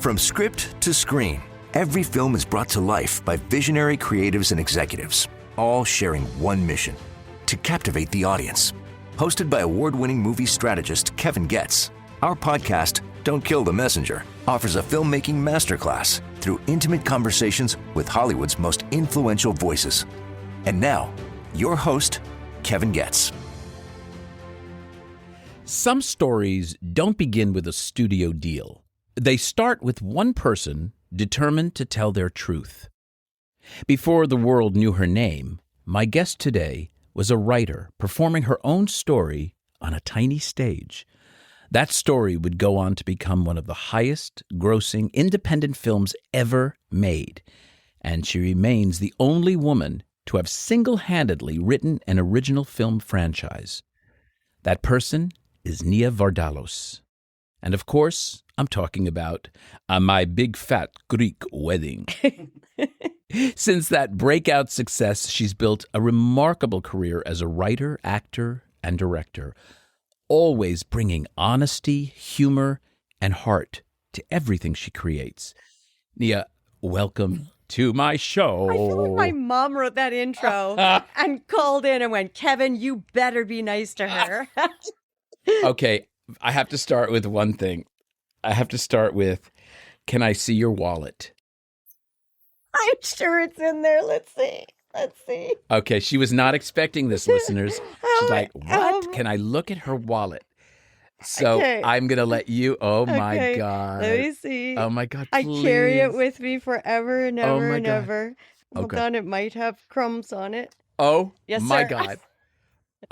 From script to screen, every film is brought to life by visionary creatives and executives, all sharing one mission: to captivate the audience. Hosted by award-winning movie strategist Kevin Goetz, our podcast, Don't Kill the Messenger, offers a filmmaking masterclass through intimate conversations with Hollywood's most influential voices. And now, your host, Kevin Goetz. Some stories don't begin with a studio deal. They start with one person determined to tell their truth. Before the world knew her name, my guest today was a writer performing her own story on a tiny stage. That story would go on to become one of the highest-grossing independent films ever made, and she remains the only woman to have single-handedly written an original film franchise. That person is Nia Vardalos. And of course, I'm talking about My Big Fat Greek Wedding. Since that breakout success, she's built a remarkable career as a writer, actor, and director, always bringing honesty, humor, and heart to everything she creates. Nia, welcome to my show. I feel like my mom wrote that intro and called in and went, Kevin, you better be nice to her. Okay, I have to start with one thing. I have to start with, can I see your wallet? I'm sure it's in there. Let's see. Okay, she was not expecting this, listeners. She's like, what? Can I look at her wallet? So okay. I'm going to let you. Oh, my God. Let me see. Oh, my God, please. I carry it with me forever and ever my and God. ever. Hold on, it might have crumbs on it. Oh, yes, my sir. God.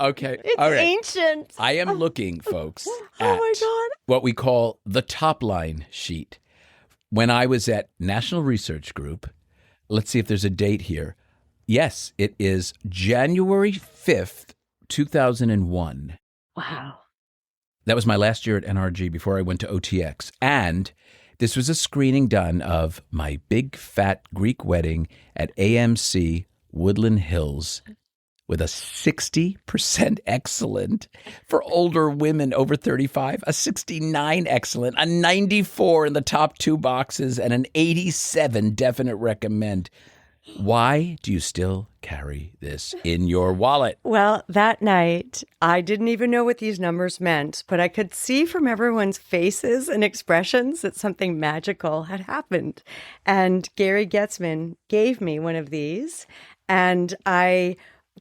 Okay. It's all right. ancient. I am looking, folks, at my God. what we call the Topline sheet. When I was at National Research Group, let's see if there's a date here. Yes, it is January 5th, 2001. Wow. That was my last year at NRG before I went to OTX. And this was a screening done of My Big Fat Greek Wedding at AMC Woodland Hills, with a 60% excellent for older women over 35, a 69 excellent, a 94 in the top two boxes, and an 87 definite recommend. Why do you still carry this in your wallet? Well, that night, I didn't even know what these numbers meant, but I could see from everyone's faces and expressions that something magical had happened. And Gary Getzman gave me one of these, and I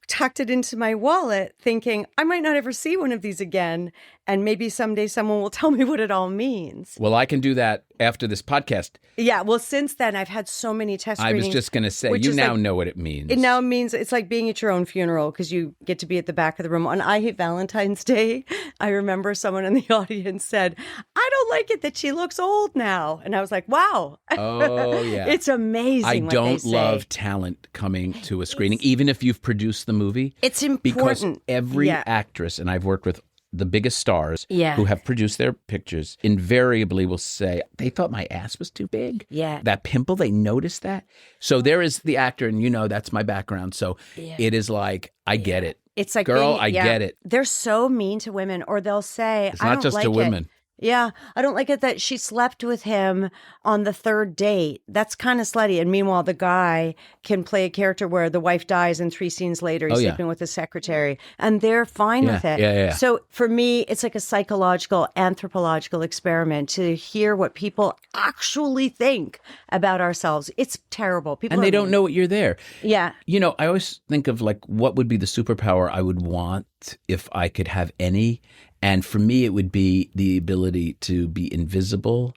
tucked it into my wallet thinking I might not ever see one of these again. And maybe someday someone will tell me what it all means. Well, I can do that after this podcast. Yeah. Well, since then, I've had so many test screenings. I was just going to say, you now know what it means. It now means it's like being at your own funeral because you get to be at the back of the room. On I Hate Valentine's Day, I remember someone in the audience said, I don't like it that she looks old now. And I was like, wow. Oh, yeah. It's amazing. I what don't they love say. talent coming to a screening, even if you've produced the movie. It's important. Because every actress, and I've worked with the biggest stars who have produced their pictures, invariably will say, they thought my ass was too big. Yeah. That pimple, they noticed that. So there is the actor, and that's my background. So it is like, I get it. It's like, girl, I get it. They're so mean to women, or they'll say, It's I not don't just like to it. women. Yeah, I don't like it that she slept with him on the third date. That's kind of slutty. And meanwhile, the guy can play a character where the wife dies and 3 scenes later he's sleeping with his secretary. And they're fine with it. Yeah. So for me, it's like a psychological, anthropological experiment to hear what people actually think about ourselves. It's terrible. People And they don't know what you're there. Yeah. I always think of like, what would be the superpower I would want if I could have any? And for me, it would be the ability to be invisible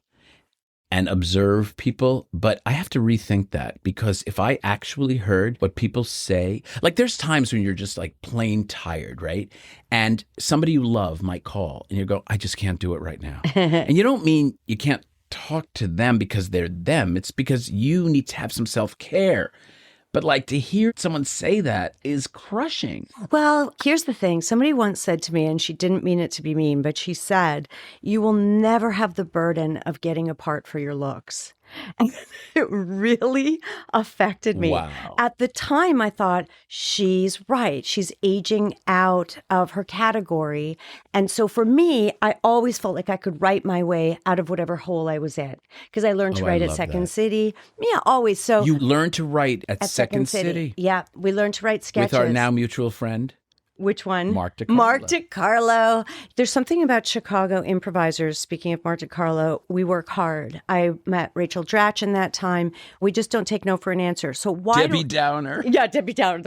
and observe people. But I have to rethink that, because if I actually heard what people say, like there's times when you're just like plain tired, right? And somebody you love might call and you go, I just can't do it right now. And you don't mean you can't talk to them because they're them. It's because you need to have some self-care. But like to hear someone say that is crushing. Well, here's the thing. Somebody once said to me, and she didn't mean it to be mean, but she said, you will never have the burden of getting a part for your looks. And it really affected me. Wow. At the time, I thought, she's right. She's aging out of her category. And so for me, I always felt like I could write my way out of whatever hole I was in because I learned to Oh, I write at love Second that. City. Yeah, always. So You learned to write at at Second City Yeah, we learned to write sketches. with our now mutual friend. Which one? Mark DiCarlo. Mark DiCarlo. There's something about Chicago improvisers. Speaking of Mark DiCarlo, we work hard. I met Rachel Dratch in that time. We just don't take no for an answer. So why Debbie Downer. Yeah, Debbie Downer.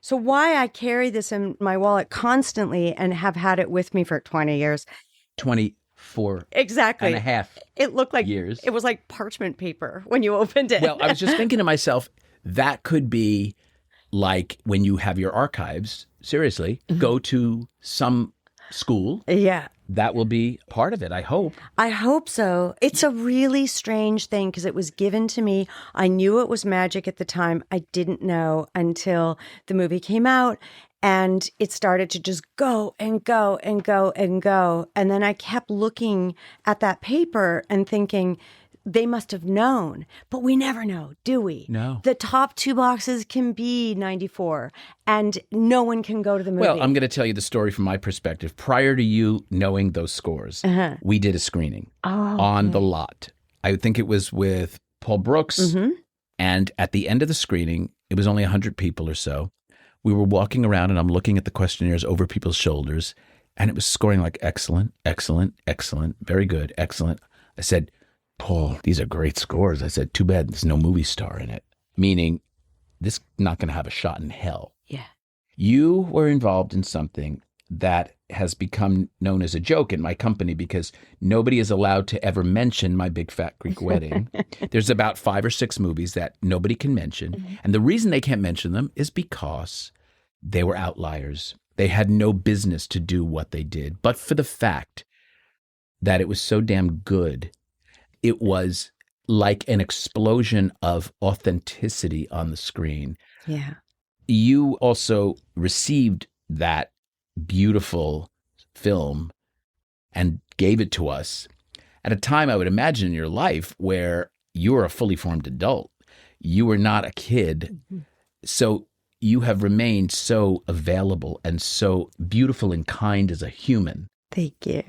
So why I carry this in my wallet constantly and have had it with me for 20 years. 24 Exactly. and a half It looked like years. It was like parchment paper when you opened it. Well, I was just thinking to myself, that could be like when you have your archives, seriously, go to some school. Yeah. That will be part of it, I hope. I hope so. It's a really strange thing because it was given to me. I knew it was magic at the time. I didn't know until the movie came out and it started to just go and go and go and go. And then I kept looking at that paper and thinking, they must have known, but we never know, do we? No. The top 2 boxes can be 94 and no one can go to the movie. Well, I'm going to tell you the story from my perspective. Prior to you knowing those scores, we did a screening on the lot. I think it was with Paul Brooks. And at the end of the screening, it was only 100 people or so. We were walking around and I'm looking at the questionnaires over people's shoulders and it was scoring like excellent, excellent, excellent, very good, excellent. I said, Paul, these are great scores. I said, too bad there's no movie star in it. Meaning, this is not going to have a shot in hell. Yeah. You were involved in something that has become known as a joke in my company because nobody is allowed to ever mention My Big Fat Greek Wedding. There's about 5 or 6 movies that nobody can mention. And the reason they can't mention them is because they were outliers. They had no business to do what they did. But for the fact that it was so damn good, it was like an explosion of authenticity on the screen. Yeah. You also received that beautiful film and gave it to us at a time, I would imagine, in your life where you were a fully formed adult. You were not a kid. So you have remained so available and so beautiful and kind as a human. Thank you.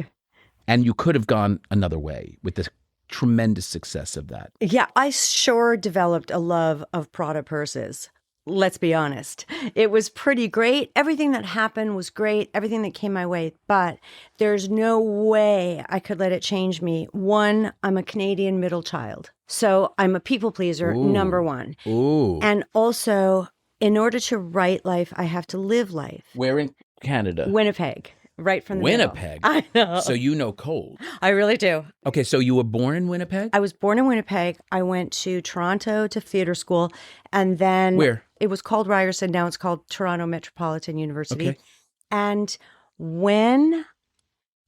And you could have gone another way with the tremendous success of that. Yeah, I sure developed a love of Prada purses. Let's be honest. It was pretty great. Everything that happened was great. Everything that came my way. But there's no way I could let it change me. One, I'm a Canadian middle child. So I'm a people pleaser, number one. Ooh. And also, in order to write life, I have to live life. Where in Canada? Winnipeg. Right from the middle. Winnipeg? I know. So you know cold. I really do. Okay, so you were born in Winnipeg? I was born in Winnipeg. I went to Toronto to theater school. And then... Where? It was called Ryerson. Now it's called Toronto Metropolitan University. Okay. And when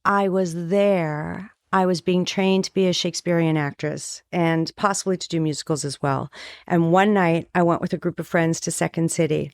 I was there, I was being trained to be a Shakespearean actress and possibly to do musicals as well. And one night I went with a group of friends to Second City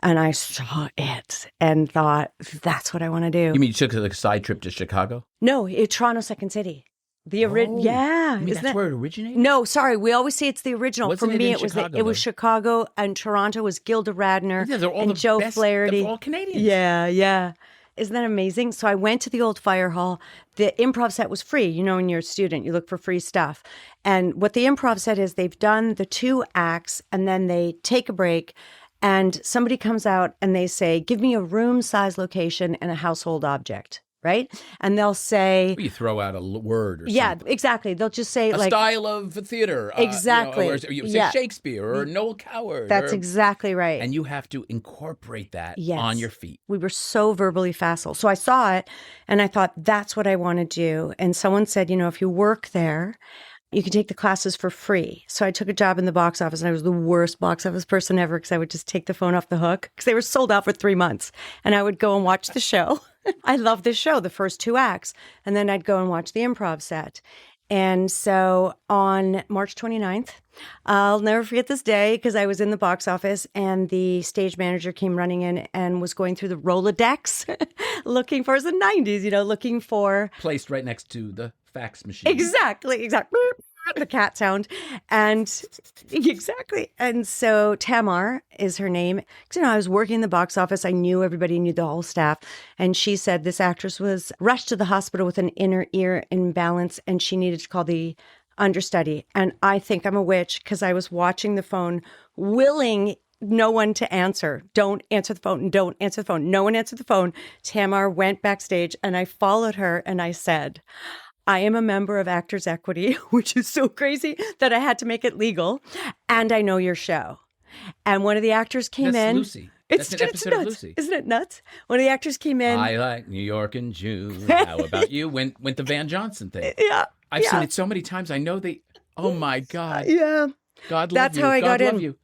and I saw it and thought, that's what I want to do. You mean you took like a side trip to Chicago? No, Toronto Second City. Yeah. You mean that's where it originated? No, sorry. We always say it's the original. Wasn't For it me, in it was Chicago, it was though? Chicago, and Toronto was Gilda Radner Yeah, they're all and the Joe best. Flaherty. They're all Canadians. Yeah. Isn't that amazing? So I went to the old fire hall. The improv set was free. You know, when you're a student, you look for free stuff. And what the improv set is, they've done the 2 acts, and then they take a break, and somebody comes out and they say, give me a room-size location and a household object. Right? And they'll say... You throw out a word or Yeah, something. exactly. They'll just say A like... style of theater. Exactly. Or you say Yeah. Shakespeare or Noel Coward. That's or, exactly right. And you have to incorporate that Yes. on your feet. We were so verbally facile. So I saw it and I thought, that's what I want to do. And someone said, if you work there, you can take the classes for free. So I took a job in the box office and I was the worst box office person ever because I would just take the phone off the hook because they were sold out for 3 months. And I would go and watch the show. I loved this show, the first 2 acts. And then I'd go and watch the improv set. And so on March 29th, I'll never forget this day because I was in the box office and the stage manager came running in and was going through the Rolodex looking for, it was the 90s, looking for... Placed right next to the fax machine. Exactly. the cat sound. And exactly. And so Tamar is her name. I was working in the box office. I knew everybody, knew the whole staff. And she said this actress was rushed to the hospital with an inner ear imbalance and she needed to call the understudy. And I think I'm a witch because I was watching the phone, willing no one to answer. Don't answer the phone. Don't answer the phone. No one answered the phone. Tamar went backstage and I followed her and I said, I am a member of Actors Equity, which is so crazy that I had to make it legal. And I know your show. And one of the actors came in. Lucy. That's an episode nuts. of Lucy. Isn't it nuts? One of the actors came in. I like New York in June. How about you? Went the Van Johnson thing. Yeah. I've seen it so many times. I know they. Oh my God. Yeah. God love That's you. how I got God love in. you.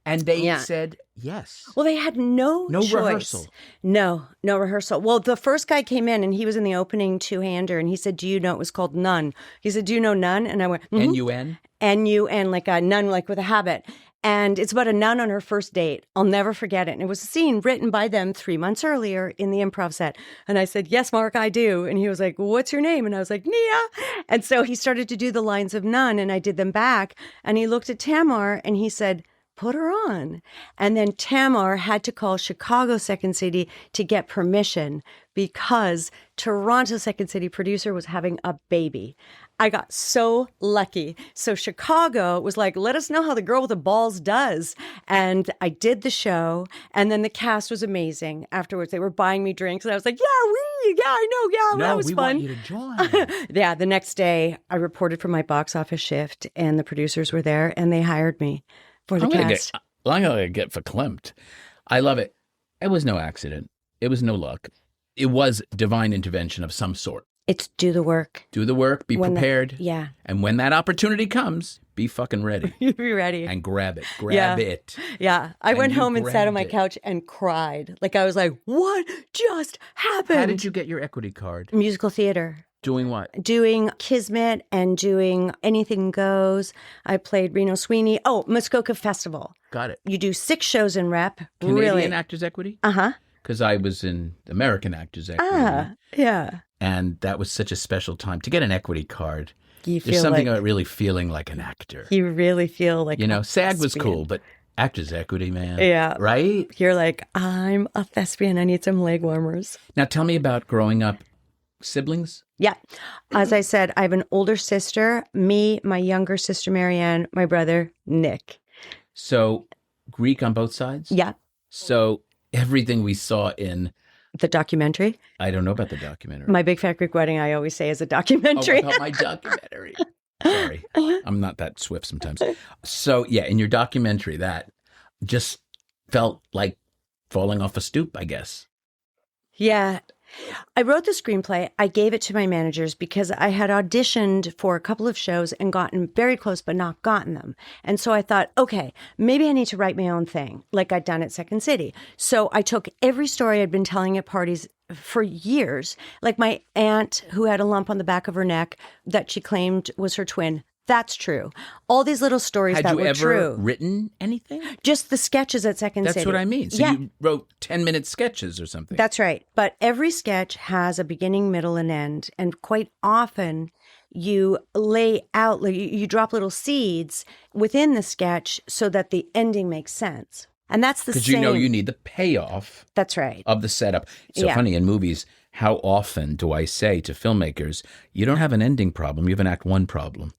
And they said yes. Well, they had no choice. rehearsal. No rehearsal. Well, the first guy came in and he was in the opening two-hander and he said, do you know, it was called Nun. He said, do you know Nun? And I went, N-U-N? N-U-N, like a nun, like with a habit. And it's about a nun on her first date. I'll never forget it. And it was a scene written by them 3 months earlier in the improv set. And I said, yes, Mark, I do. And he was like, what's your name? And I was like, Nia. And so he started to do the lines of Nun and I did them back. And he looked at Tamar and he said, put her on. And then Tamar had to call Chicago Second City to get permission because Toronto Second City producer was having a baby. I got so lucky. So Chicago was like, let us know how the girl with the balls does. And I did the show. And then the cast was amazing. Afterwards, they were buying me drinks. And I was like, I know. Yeah, that was fun. No, we want you to join. Yeah, the next day, I reported for my box office shift and the producers were there and they hired me. For the cast. I'm going to get verklempt. I love it. It was no accident. It was no luck. It was divine intervention of some sort. It's do the work. Do the work. Be prepared. Yeah. And when that opportunity comes, be fucking ready. You be ready. And grab it. Grab it. Yeah. I went home and sat on my couch and cried. Like I was like, what just happened? How did you get your equity card? Musical theater. Doing what? Doing Kismet and doing Anything Goes. I played Reno Sweeney. Oh, Muskoka Festival. Got it. You do 6 shows in rep. Canadian Actors Equity? Uh-huh. Because I was in American Actors Equity. Yeah. And that was such a special time. To get an equity card, There's something about really feeling like an actor. You really feel like SAG was cool, but Actors Equity, man. Yeah. Right? You're like, I'm a thespian. I need some leg warmers. Now tell me about growing up. Siblings? Yeah. As I said, I have an older sister, me, my younger sister, Marianne, my brother, Nick. So Greek on both sides? Yeah. So everything we saw in... The documentary? I don't know about the documentary. My Big Fat Greek Wedding, I always say, is a documentary. Oh, about my documentary. Sorry. I'm not that swift sometimes. So yeah, in your documentary, that just felt like falling off a stoop, I guess. Yeah. I wrote the screenplay. I gave it to my managers because I had auditioned for a couple of shows and gotten very close, but not gotten them. And so I thought, okay, maybe I need to write my own thing like I'd done at Second City. So I took every story I'd been telling at parties for years, like my aunt who had a lump on the back of her neck that she claimed was her twin. That's true. All these little stories that were true. Had you ever written anything? Just the sketches at Second City. That's what I mean. So you wrote 10-minute sketches or something. That's right. But every sketch has a beginning, middle, and end. And quite often you lay out, you drop little seeds within the sketch so that the ending makes sense. And that's the same. Because you need the payoff. That's right. Of the setup. It's so funny in movies. How often do I say to filmmakers, you don't have an ending problem, you have an act one problem.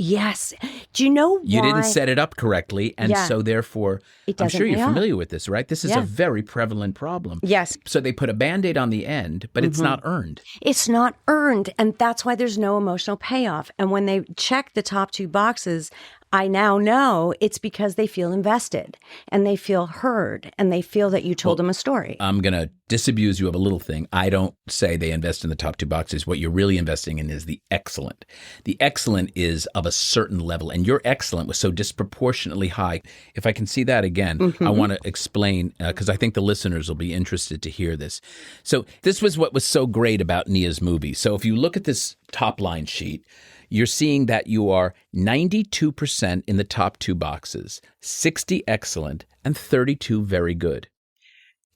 Yes. Do you know why? You didn't set it up correctly, and so therefore, I'm sure you're familiar with this, right? This is a very prevalent problem. Yes. So they put a Band-Aid on the end, but it's not earned. It's not earned, and that's why there's no emotional payoff. And when they check the top 2 boxes, I now know it's because they feel invested and they feel heard and they feel that you told them a story. I'm going to disabuse you of a little thing. I don't say they invest in the top 2 boxes. What you're really investing in is the excellent. The excellent is of a certain level, and your excellent was so disproportionately high. If I can see that again, I want to explain, because I think the listeners will be interested to hear this. So this was what was so great about Nia's movie. So if you look at this top line sheet, you're seeing that you are 92% in the top 2 boxes, 60 excellent, and 32 very good.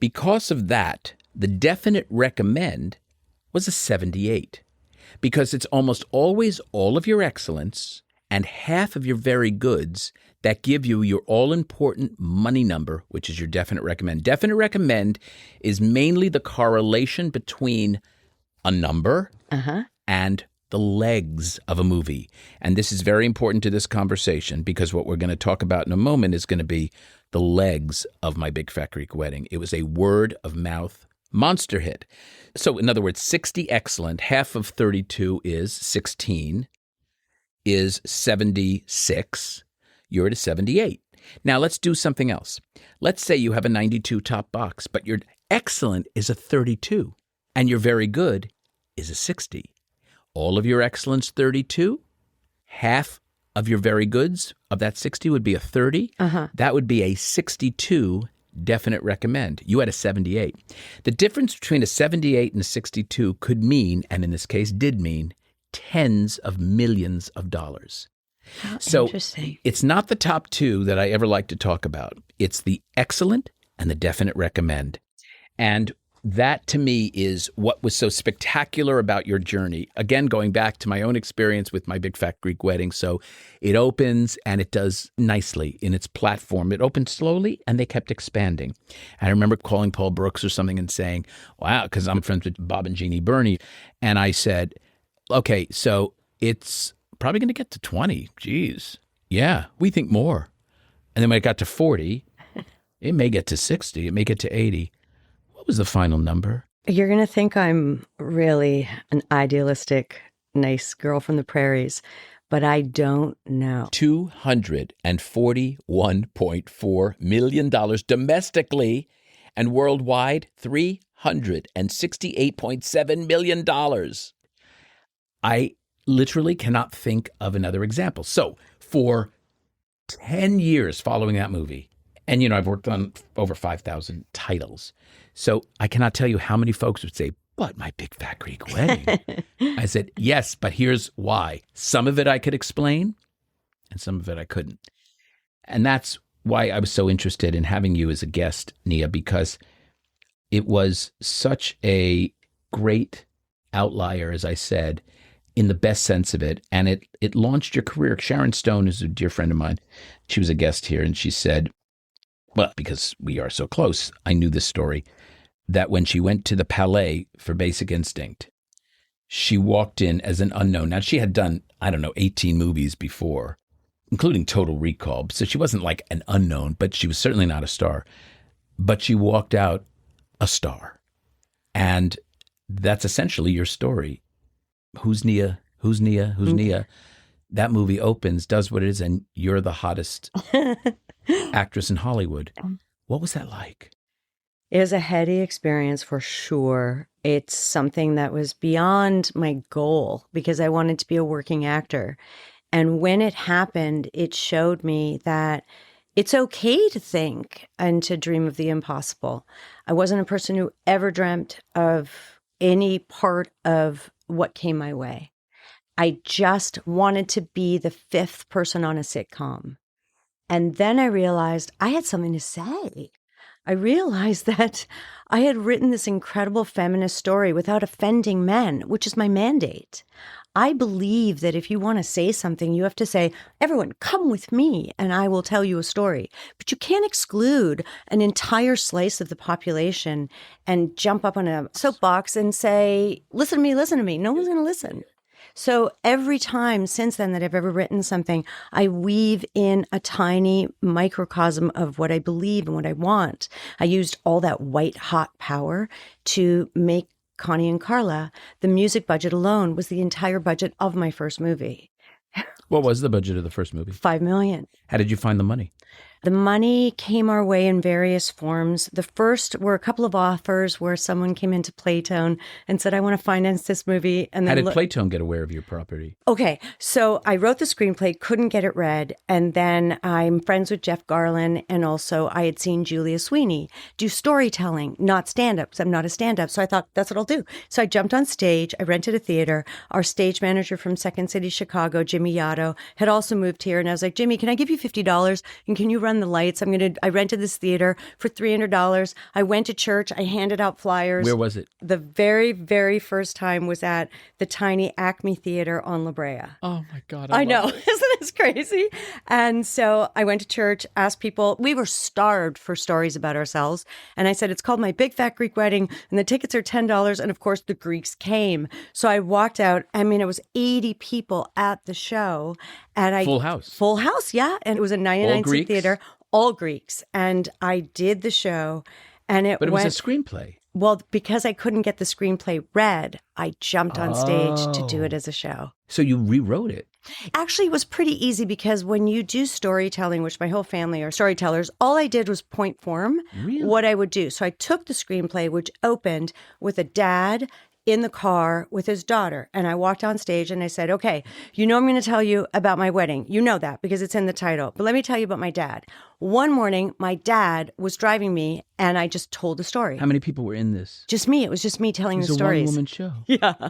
Because of that, the definite recommend was a 78, because it's almost always all of your excellence and half of your very goods that give you your all-important money number, which is your definite recommend. Definite recommend is mainly the correlation between a number and the legs of a movie. And this is very important to this conversation because what we're going to talk about in a moment is going to be the legs of My Big Fat Greek Wedding. It was a word of mouth monster hit. So in other words, 60 excellent, half of 32 is 16, is 76. You're at a 78. Now let's do something else. Let's say you have a 92 top box, but your excellent is a 32 and your very good is a 60. All of your excellence 32, half of your very goods of that 60 would be a 30. That would be a 62 definite recommend. You had a 78. The difference between a 78 and a 62 could mean, and in this case did mean, tens of millions of dollars. So it's not the top two that I ever like to talk about. It's the excellent and the definite recommend. And that to me is what was so spectacular about your journey. Again, going back to my own experience with My Big Fat Greek Wedding. So it opens and it does nicely in its platform. It opened slowly and they kept expanding. And I remember calling Paul Brooks or something and saying, wow, because I'm friends with Bob and Jeannie Burney. And I said, okay, so it's probably going to get to 20. Geez. Yeah, we think more. And then when it got to 40, it may get to 60. It may get to 80. What was the final number? You're going to think I'm really an idealistic, nice girl from the prairies, but I don't know. $241.4 million domestically, and worldwide, $368.7 million. I literally cannot think of another example. So for 10 years following that movie, and, you know, I've worked on over 5,000 titles. So I cannot tell you how many folks would say, but My Big Fat Greek Wedding. I said, yes, but here's why. Some of it I could explain and some of it I couldn't. And that's why I was so interested in having you as a guest, Nia, because it was such a great outlier, as I said, in the best sense of it. And it launched your career. Sharon Stone is a dear friend of mine. She was a guest here and she said, well, because we are so close, I knew this story, that when she went to the Palais for Basic Instinct, she walked in as an unknown. Now, she had done, 18 movies before, including Total Recall. So she wasn't like an unknown, but she was certainly not a star. But she walked out a star. And that's essentially your story. Who's Nia? Who's Nia? Who's Nia? That movie opens, does what it is, and you're the hottest actress in Hollywood. What was that like? It was a heady experience for sure. It's something that was beyond my goal because I wanted to be a working actor. And when it happened, it showed me that it's okay to think and to dream of the impossible. I wasn't a person who ever dreamt of any part of what came my way. I just wanted to be the fifth person on a sitcom. And then I realized I had something to say. I realized that I had written this incredible feminist story without offending men, which is my mandate. I believe that if you want to say something, you have to say, everyone, come with me and I will tell you a story. But you can't exclude an entire slice of the population and jump up on a soapbox and say, listen to me, listen to me. No one's going to listen. So every time since then that I've ever written something, I weave in a tiny microcosm of what I believe and what I want. I used all that white hot power to make Connie and Carla. The music budget alone was the entire budget of my first movie. What was the budget of the first movie? $5 million. How did you find the money? The money came our way in various forms. The first were a couple of offers where someone came into Playtone and said, I want to finance this movie. And then how did Playtone get aware of your property? Okay, so I wrote the screenplay, couldn't get it read. And then I'm friends with Jeff Garlin. And also I had seen Julia Sweeney do storytelling, not stand-up, because I'm not a stand-up. So I thought, that's what I'll do. So I jumped on stage. I rented a theater. Our stage manager from Second City, Chicago, Jimmy Yotto, had also moved here. And I was like, Jimmy, can I give you $50? And can you run on the lights. I rented this theater for $300. I went to church. I handed out flyers. Where was it? The very, very first time was at the tiny Acme Theater on La Brea. Oh my God. I know. Isn't this crazy? And so I went to church, asked people. We were starved for stories about ourselves. And I said, it's called My Big Fat Greek Wedding. And the tickets are $10. And of course, the Greeks came. So I walked out. I mean, it was 80 people at the show. And Full house. Full house, yeah. And it was a 99-seat theater, all Greeks. And I did the show. And But it was a screenplay. Well, because I couldn't get the screenplay read, I jumped on stage to do it as a show. So you rewrote it. Actually, it was pretty easy because when you do storytelling, which my whole family are storytellers, all I did was point form what I would do. So I took the screenplay, which opened with a dad in the car with his daughter. And I walked on stage and I said, okay, I'm going to tell you about my wedding. You know that because it's in the title. But let me tell you about my dad. One morning, my dad was driving me and I just told the story. How many people were in this? Just me. It was just me telling the stories. It was a one-woman show.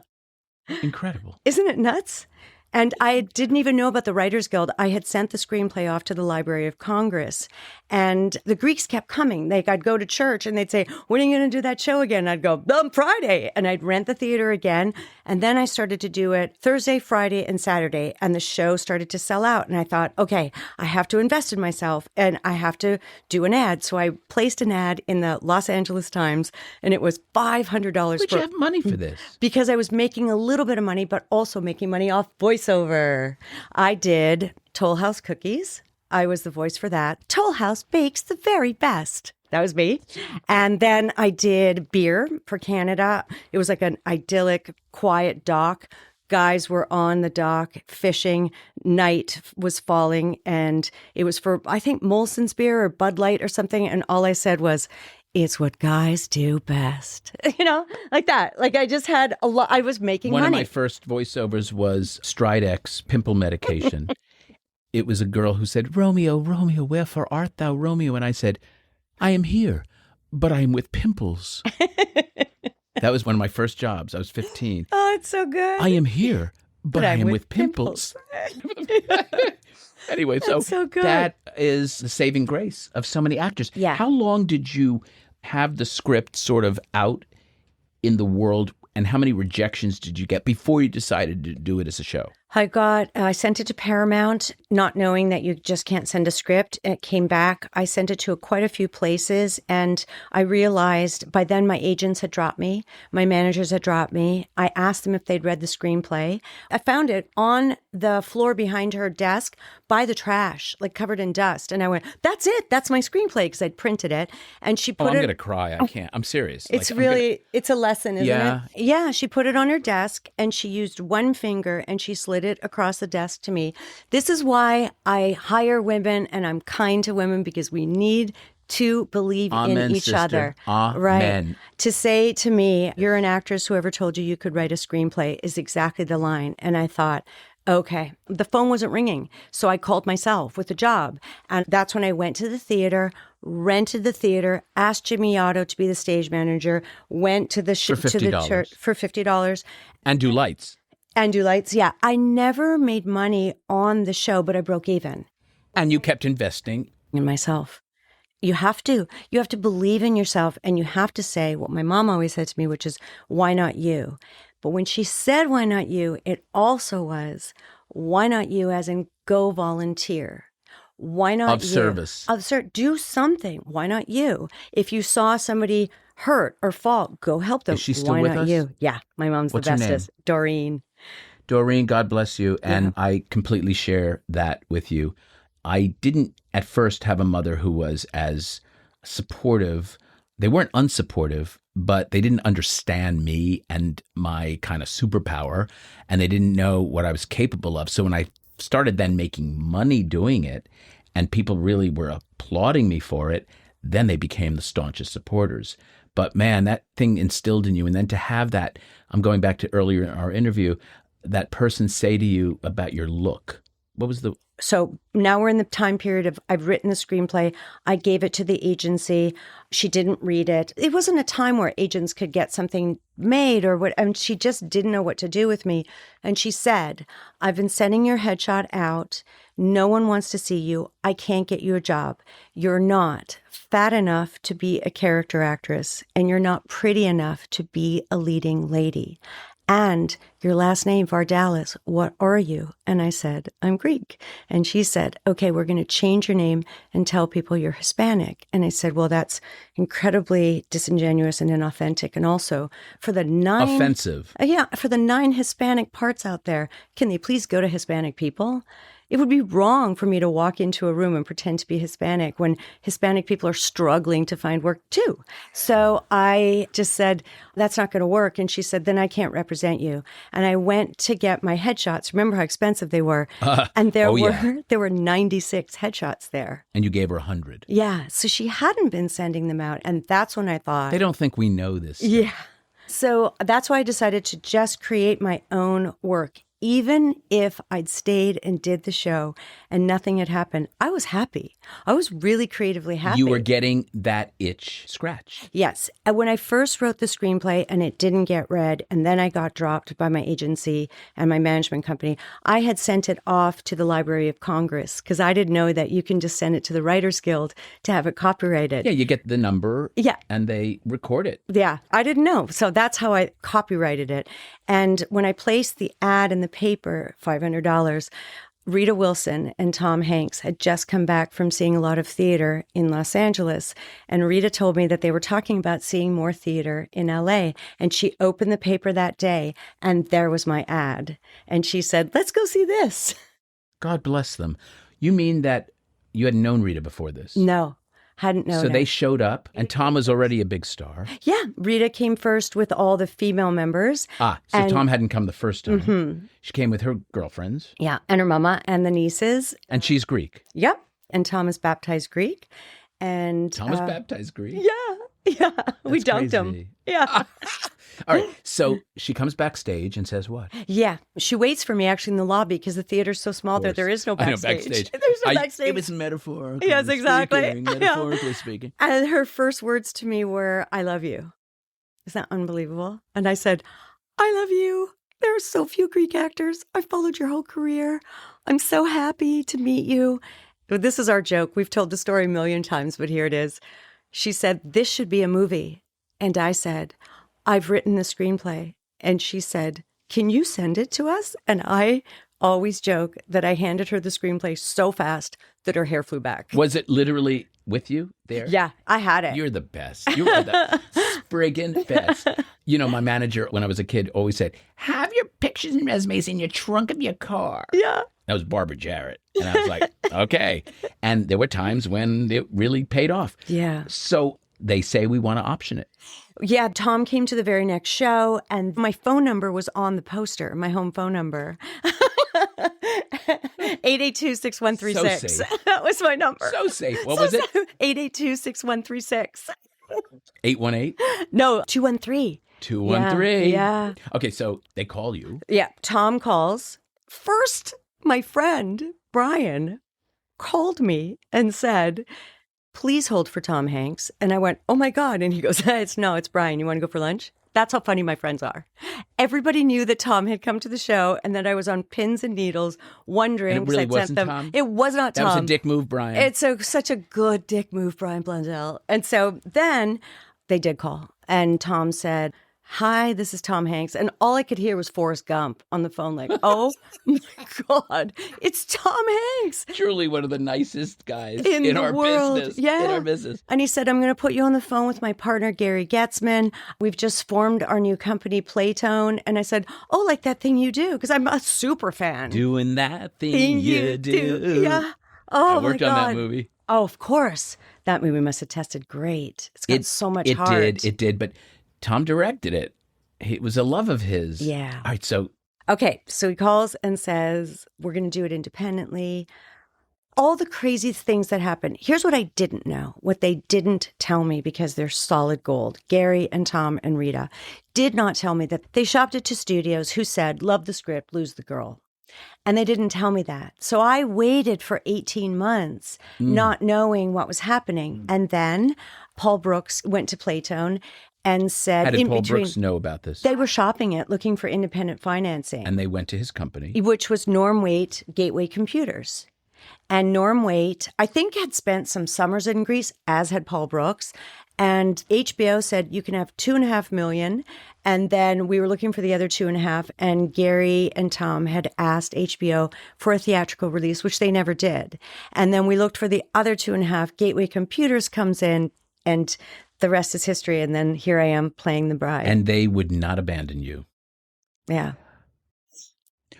Yeah. Incredible. Isn't it nuts? And I didn't even know about the Writers Guild. I had sent the screenplay off to the Library of Congress. And the Greeks kept coming. I'd go to church and they'd say, when are you going to do that show again? I'd go, on Friday. And I'd rent the theater again. And then I started to do it Thursday, Friday, and Saturday. And the show started to sell out. And I thought, okay, I have to invest in myself and I have to do an ad. So I placed an ad in the Los Angeles Times and it was $500. Would you have money for this? Because I was making a little bit of money, but also making money off voiceover. I did Toll House cookies. I was the voice for that. Toll House bakes the very best. That was me. And then I did beer for Canada. It was like an idyllic, quiet dock. Guys were on the dock fishing. Night was falling. And it was for, I think, Molson's beer or Bud Light or something. And all I said was, it's what guys do best. Like that. Like I just had a lot. I was making money. One of my first voiceovers was Stridex pimple medication. It was a girl who said, Romeo, Romeo, wherefore art thou, Romeo? And I said, I am here, but I am with pimples. That was one of my first jobs. I was 15. Oh, it's so good. I am here, but I am with pimples. Anyway, so good. That is the saving grace of so many actors. Yeah. How long did you have the script sort of out in the world, and how many rejections did you get before you decided to do it as a show? I sent it to Paramount, not knowing that you just can't send a script. It came back. I sent it to quite a few places, and I realized by then my agents had dropped me. My managers had dropped me. I asked them if they'd read the screenplay. I found it on the floor behind her desk by the trash, like covered in dust. And I went, that's it. That's my screenplay, because I'd printed it. And she put I'm going to cry. I can't. I'm serious. It's it's a lesson, isn't it? Yeah. She put it on her desk, and she used one finger, and she slid it across the desk to me. This is why I hire women and I'm kind to women, because we need to believe in each other. Amen. Right. To say to me, you're an actress, whoever told you could write a screenplay, is exactly the line. And I thought, okay, the phone wasn't ringing. So I called myself with a job. And that's when I went to the theater, rented the theater, asked Jimmy Otto to be the stage manager, went to the for to the church for $50. And do lights. And do lights, yeah. I never made money on the show, but I broke even. And you kept investing in myself. You have to. You have to believe in yourself, and you have to say what my mom always said to me, which is, why not you? But when she said, why not you, it also was, why not you, as in go volunteer. Why not of service. Do something. Why not you? If you saw somebody hurt or fall, go help them. Is she still Why with not us? You? Yeah, my mom's What's the her bestest. name? Doreen. Doreen, God bless you. And I completely share that with you. I didn't at first have a mother who was as supportive. They weren't unsupportive, but they didn't understand me and my kind of superpower, and they didn't know what I was capable of. So when I started then making money doing it, and people really were applauding me for it, then they became the staunchest supporters. But man, that thing instilled in you. And then to have that, I'm going back to earlier in our interview, that person say to you about your look, What was the... So now we're in the time period of I've written the screenplay. I gave it to the agency. She didn't read it. It wasn't a time where agents could get something made or what. And she just didn't know what to do with me. And she said, I've been sending your headshot out. No one wants to see you. I can't get you a job. You're not fat enough to be a character actress, and you're not pretty enough to be a leading lady. And your last name, Vardalos, what are you? And I said, I'm Greek. And she said, okay, we're going to change your name and tell people you're Hispanic. And I said, well, that's incredibly disingenuous and inauthentic. And also for the 9... Offensive. For the 9 Hispanic parts out there, can they please go to Hispanic people? It would be wrong for me to walk into a room and pretend to be Hispanic when Hispanic people are struggling to find work too. So I just said, that's not going to work. And she said, then I can't represent you. And I went to get my headshots. Remember how expensive they were? And there were 96 headshots there. And you gave her 100. Yeah. So she hadn't been sending them out. And that's when I thought, they don't think we know this. Yeah. So that's why I decided to just create my own work. Even if I'd stayed and did the show and nothing had happened, I was happy. I was really creatively happy. You were getting that itch scratched. Yes. And when I first wrote the screenplay and it didn't get read, and then I got dropped by my agency and my management company, I had sent it off to the Library of Congress because I didn't know that you can just send it to the Writers Guild to have it copyrighted. Yeah, you get the number and they record it. Yeah, I didn't know. So that's how I copyrighted it. And when I placed the ad in the paper, $500, Rita Wilson and Tom Hanks had just come back from seeing a lot of theater in Los Angeles. And Rita told me that they were talking about seeing more theater in LA. And she opened the paper that day and there was my ad. And she said, let's go see this. God bless them. You mean that you hadn't known Rita before this? No. Hadn't known. So they it. showed up, and Tom was already a big star. Yeah. Rita came first with all the female members. So Tom hadn't come the first time. Mm-hmm. She came with her girlfriends. Yeah. And her mama and the nieces. And she's Greek. Yep. And Tom is baptized Greek. And Thomas baptized Greek? Yeah. Yeah. We dunked him. Yeah. All right. So she comes backstage and says what? Yeah. She waits for me actually in the lobby because the theater's so small that there is no backstage. I know, backstage. There's no backstage. It was metaphorically Yes, exactly. speaking. Metaphorically speaking. And her first words to me were, I love you. Isn't that unbelievable? And I said, I love you. There are so few Greek actors. I've followed your whole career. I'm so happy to meet you. This is our joke. We've told the story a million times, but here it is. She said, this should be a movie. And I said, I've written the screenplay. And she said, can you send it to us? And I always joke that I handed her the screenplay so fast that her hair flew back. Was it literally with you there? Yeah, I had it. You're the best. You are the friggin' best. You know, my manager, when I was a kid, always said, have your pictures and resumes in your trunk of your car. Yeah. That was Barbara Jarrett. And I was like, okay. And there were times when it really paid off. Yeah. So they say we want to option it. Yeah, Tom came to the very next show, and my phone number was on the poster, my home phone number. 882-6136. So safe. That was my number. So safe. What was it? 882-6136. 818? No, 213. 213. Yeah. Okay, so they call you. Yeah, Tom calls. First, my friend, Brian, called me and said, please hold for Tom Hanks. And I went, oh my God. And he goes, it's Brian. You want to go for lunch? That's how funny my friends are. Everybody knew that Tom had come to the show and that I was on pins and needles wondering. And it really wasn't Tom? It was not Tom. That was a dick move, Brian. It's such a good dick move, Brian Blundell. And so then they did call. And Tom said, hi, this is Tom Hanks. And all I could hear was Forrest Gump on the phone, like, oh my God, it's Tom Hanks. Truly one of the nicest guys in our world. business. Yeah. In our business. And he said, I'm going to put you on the phone with my partner, Gary Getzman. We've just formed our new company, Playtone. And I said, oh, like that thing you do, because I'm a super fan. Doing that thing you do. Yeah. Oh, I worked my God. on that movie. Oh, of course. That movie must have tested great. It's got so much heart. It did. But Tom directed it. It was a love of his. Yeah. All right, so. Okay, so he calls and says, we're going to do it independently. All the crazy things that happened. Here's what I didn't know, what they didn't tell me because they're solid gold. Gary and Tom and Rita did not tell me that they shopped it to studios who said, love the script, lose the girl. And they didn't tell me that. So I waited for 18 months, not knowing what was happening. And then Paul Brooks went to Playtone and said, How did Paul Brooks know about this? They were shopping it, looking for independent financing. And they went to his company. Which was Norm Waite Gateway Computers. And Norm Waite, I think, had spent some summers in Greece, as had Paul Brooks. And HBO said, you can have $2.5 million. And then we were looking for the other 2.5. And Gary and Tom had asked HBO for a theatrical release, which they never did. And then we looked for the other 2.5. Gateway Computers comes in, and the rest is history. And then here I am playing the bride. And they would not abandon you. Yeah.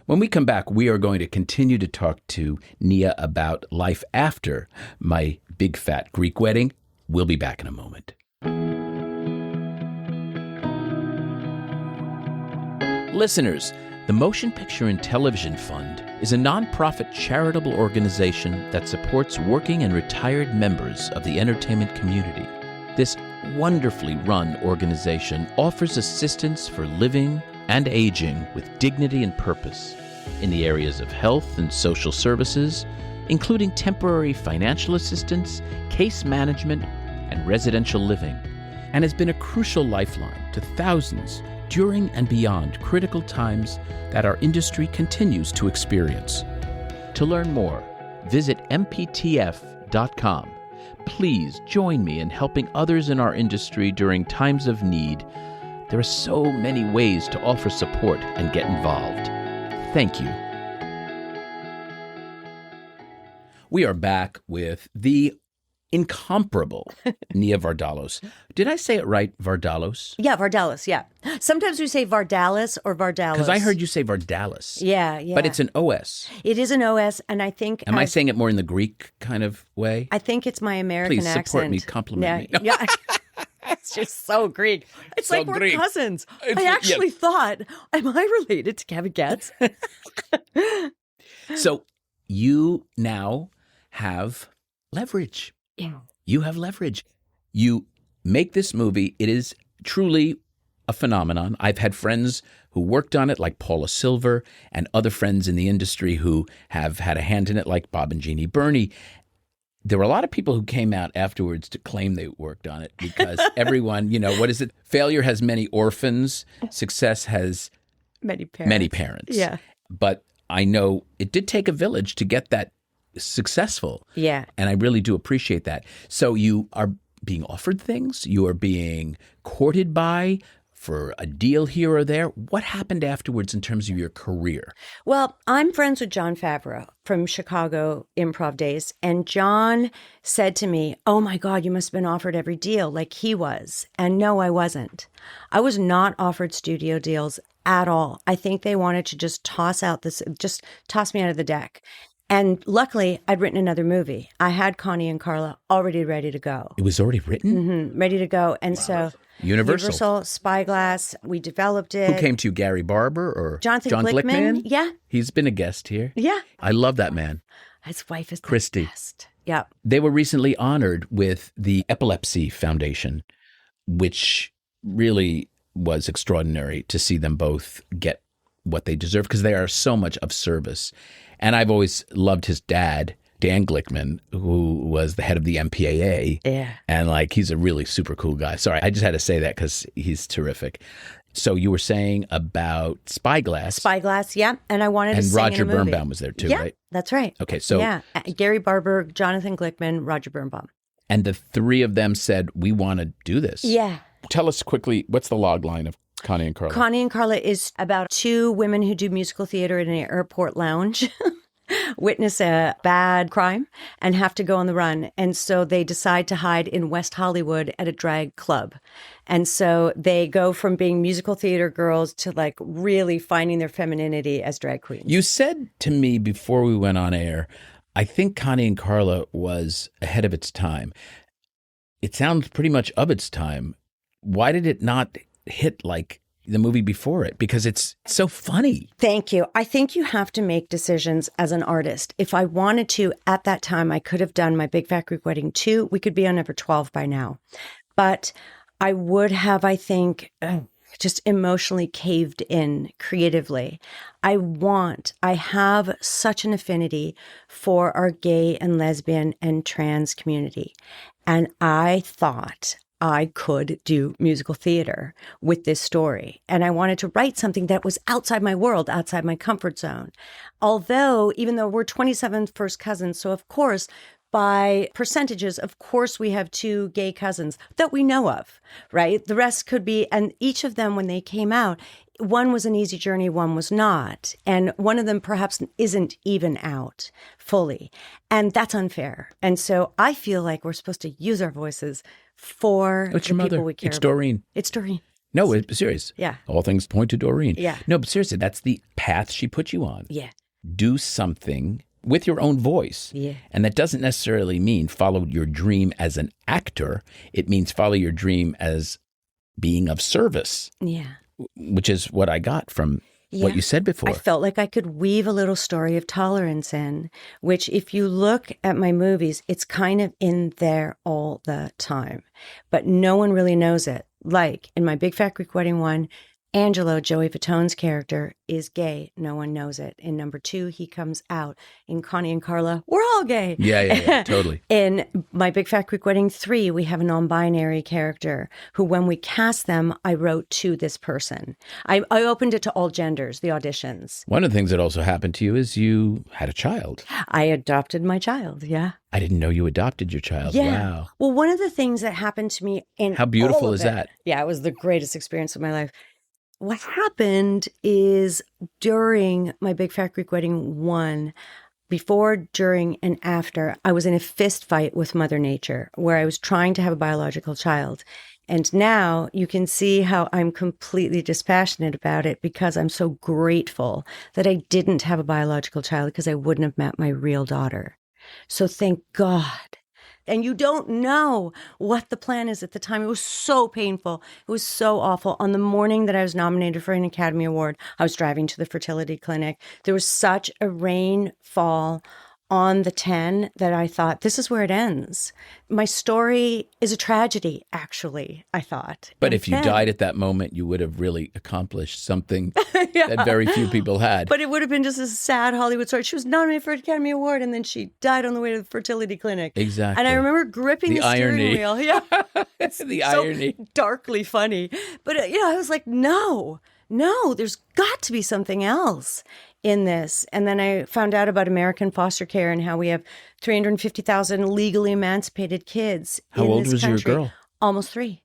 When we come back, we are going to continue to talk to Nia about life after my big fat Greek wedding. We'll be back in a moment. Listeners, the Motion Picture and Television Fund is a nonprofit charitable organization that supports working and retired members of the entertainment community. This wonderfully run organization offers assistance for living and aging with dignity and purpose in the areas of health and social services, including temporary financial assistance, case management, and residential living, and has been a crucial lifeline to thousands during and beyond critical times that our industry continues to experience. To learn more, visit mptf.com. Please join me in helping others in our industry during times of need. There are so many ways to offer support and get involved. Thank you. We are back with the incomparable Nia Vardalos. Did I say it right, Vardalos? Yeah, Vardalos, yeah. Sometimes we say Vardalos or Vardalos. Because I heard you say Vardalos. Yeah, yeah. But it's an OS. It is an OS, and I think... Am I saying it more in the Greek kind of way? I think it's my American accent. Please support me, compliment me. Yeah. It's just so Greek. It's so like we're Greek. Cousins. I actually thought, am I related to Kevin Goetz? So you now have leverage. Yeah. You have leverage. You make this movie. It is truly a phenomenon. I've had friends who worked on it, like Paula Silver, and other friends in the industry who have had a hand in it, like Bob and Jeannie Burney. There were a lot of people who came out afterwards to claim they worked on it because everyone, what is it? Failure has many orphans. Success has many parents. Yeah. But I know it did take a village to get that successful. Yeah. And I really do appreciate that. So you are being offered things. You are being courted by for a deal here or there. What happened afterwards in terms of your career? Well, I'm friends with Jon Favreau from Chicago improv days. And John said to me, oh my God, you must have been offered every deal like he was. And no, I wasn't. I was not offered studio deals at all. I think they wanted to just toss me out of the deck. And luckily, I'd written another movie. I had Connie and Carla already ready to go. It was already written? Mm-hmm, ready to go. And so Universal, Spyglass, we developed it. Who came to you, Gary Barber or Jonathan John Glickman? Yeah. He's been a guest here. Yeah. I love that man. His wife is Christy. The best. Yeah. They were recently honored with the Epilepsy Foundation, which really was extraordinary to see them both get what they deserve because they are so much of service. And I've always loved his dad, Dan Glickman, who was the head of the MPAA. Yeah. And he's a really super cool guy. Sorry, I just had to say that because he's terrific. So you were saying about Spyglass. Spyglass, yeah. And I wanted to sing Roger in a movie. Birnbaum was there too, yeah, right? That's right. Okay, so... Yeah. Gary Barber, Jonathan Glickman, Roger Birnbaum. And the three of them said, we want to do this. Yeah. Tell us quickly, what's the log line of Connie and Carla? Connie and Carla is about two women who do musical theater in an airport lounge, witness a bad crime, and have to go on the run. And so they decide to hide in West Hollywood at a drag club. And so they go from being musical theater girls to really finding their femininity as drag queens. You said to me before we went on air, I think Connie and Carla was ahead of its time. It sounds pretty much of its time. Why did it not hit like the movie before it? Because it's so funny. Thank you. I think you have to make decisions as an artist. If I wanted to, at that time, I could have done My Big Fat Greek Wedding 2. We could be on number 12 by now. But I would have, I think, just emotionally caved in creatively. I have such an affinity for our gay and lesbian and trans community. And I thought I could do musical theater with this story. And I wanted to write something that was outside my world, outside my comfort zone. Even though we're 27 first cousins, so of course, by percentages, of course, we have 2 gay cousins that we know of, right? The rest could be, and each of them, when they came out, one was an easy journey, one was not. And one of them perhaps isn't even out fully. And that's unfair. And so I feel like we're supposed to use our voices for What's the your people mother? we care It's about. Doreen. It's Doreen. No, it's serious. Yeah. All things point to Doreen. Yeah. No, but seriously, that's the path she put you on. Yeah. Do something with your own voice. Yeah. And that doesn't necessarily mean follow your dream as an actor. It means follow your dream as being of service. Yeah. Which is what I got from what you said before. I felt like I could weave a little story of tolerance in, which if you look at my movies, it's kind of in there all the time. But no one really knows it. Like in my Big Fat Greek Wedding one, Angelo, Joey Fatone's character, is gay. No one knows it. In number 2, he comes out. In Connie and Carla, we're all gay. Yeah, totally. In my Big Fat Greek Wedding 3, we have a non-binary character who, when we cast them, I wrote to this person. I opened it to all genders, the auditions. One of the things that also happened to you is you had a child. I adopted my child, yeah. I didn't know you adopted your child. Yeah. Wow. Well, one of the things that happened to me in How beautiful all of is it- that? Yeah, it was the greatest experience of my life. What happened is during my Big Fat Greek Wedding 1, before, during, and after, I was in a fist fight with Mother Nature where I was trying to have a biological child. And now you can see how I'm completely dispassionate about it because I'm so grateful that I didn't have a biological child because I wouldn't have met my real daughter. So thank God. And you don't know what the plan is at the time. It was so painful. It was so awful. On the morning that I was nominated for an Academy Award, I was driving to the fertility clinic. There was such a rainfall on the 10 that I thought, this is where it ends. My story is a tragedy, actually, I thought. But And if you then- died at that moment, you would have really accomplished something that very few people had. But it would have been just a sad Hollywood story. She was nominated for an Academy Award, and then she died on the way to the fertility clinic. Exactly. And I remember gripping The the steering irony. wheel. Yeah. The so irony. darkly funny. But, I was like, no, there's got to be something else in this. And then I found out about American foster care and how we have 350,000 legally emancipated kids How in old this was your country. girl? Almost 3.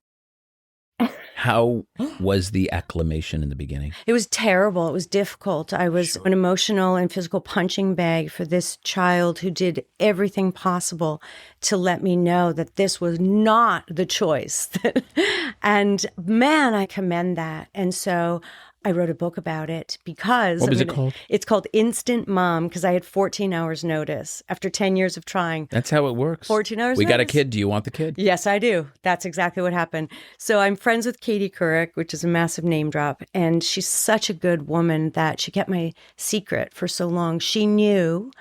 How was the acclimation in the beginning? It was terrible. It was difficult. I was an emotional and physical punching bag for this child who did everything possible to let me know that this was not the choice. And man, I commend that. And so I wrote a book about it because... What was it called? It's called Instant Mom because I had 14 hours notice after 10 years of trying. That's how it works. 14 hours We got a notice. kid. Do you want the kid? Yes, I do. That's exactly what happened. So I'm friends with Katie Couric, which is a massive name drop. And she's such a good woman that she kept my secret for so long. She knew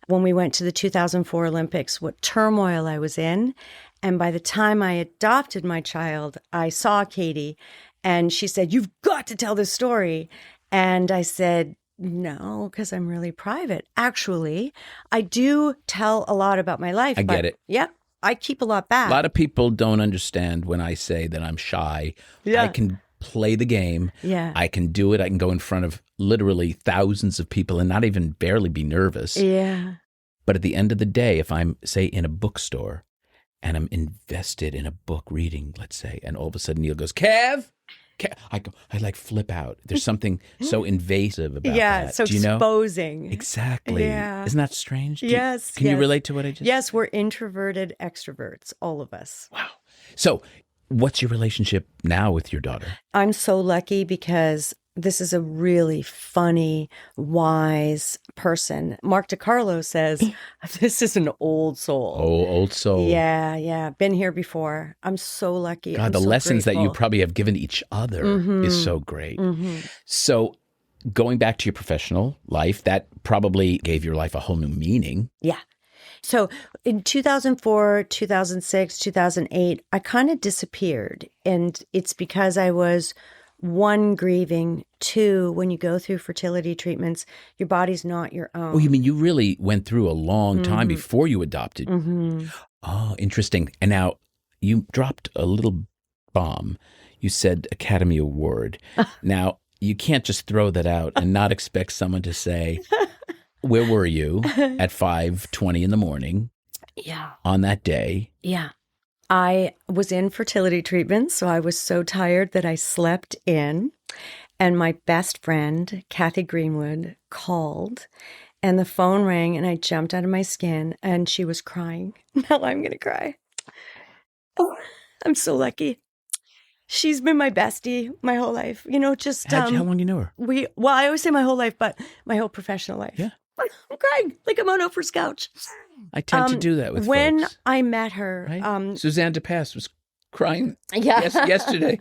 when we went to the 2004 Olympics what turmoil I was in. And by the time I adopted my child, I saw Katie and she said, "You've got to tell this story." And I said, "No, because I'm really private." Actually, I do tell a lot about my life. I get it. Yep. I keep a lot back. A lot of people don't understand when I say that I'm shy. Yeah. I can play the game. Yeah. I can do it. I can go in front of literally thousands of people and not even barely be nervous. Yeah. But at the end of the day, if I'm, say, in a bookstore and I'm invested in a book reading, let's say, and all of a sudden Neil goes, Kev, I like flip out. There's something so invasive about that. So Do you know? exposing. Exactly. Yeah. Isn't that strange? Yes. Can you yes. relate to what I just Yes, we're introverted extroverts, all of us. Wow. So what's your relationship now with your daughter? I'm so lucky because this is a really funny, wise person. Mark DiCarlo says, this is an old soul. Oh, old soul. Yeah. Been here before. I'm so lucky. God, I'm the so lessons that you grateful. probably have given each other is so great. Mm-hmm. So going back to your professional life, that probably gave your life a whole new meaning. Yeah. So in 2004, 2006, 2008, I kind of disappeared. And it's because I was one, grieving. Two, when you go through fertility treatments, your body's not your own. Oh, you mean you really went through a long time before you adopted? Mm-hmm. Oh, interesting. And now you dropped a little bomb. You said Academy Award. Now, you can't just throw that out and not expect someone to say, where were you at 5:20 in the morning? Yeah. On that day? Yeah. I was in fertility treatment, so I was so tired that I slept in. And my best friend, Kathy Greenwood, called and the phone rang and I jumped out of my skin and she was crying. Now I'm going to cry. Oh, I'm so lucky. She's been my bestie my whole life. You know, just... How long you know her? Well, I always say my whole life, but my whole professional life. Yeah. I'm crying like I'm on Oprah's couch. I tend to do that with when folks. I met her. Right? Suzanne DePass was crying Yeah. yesterday.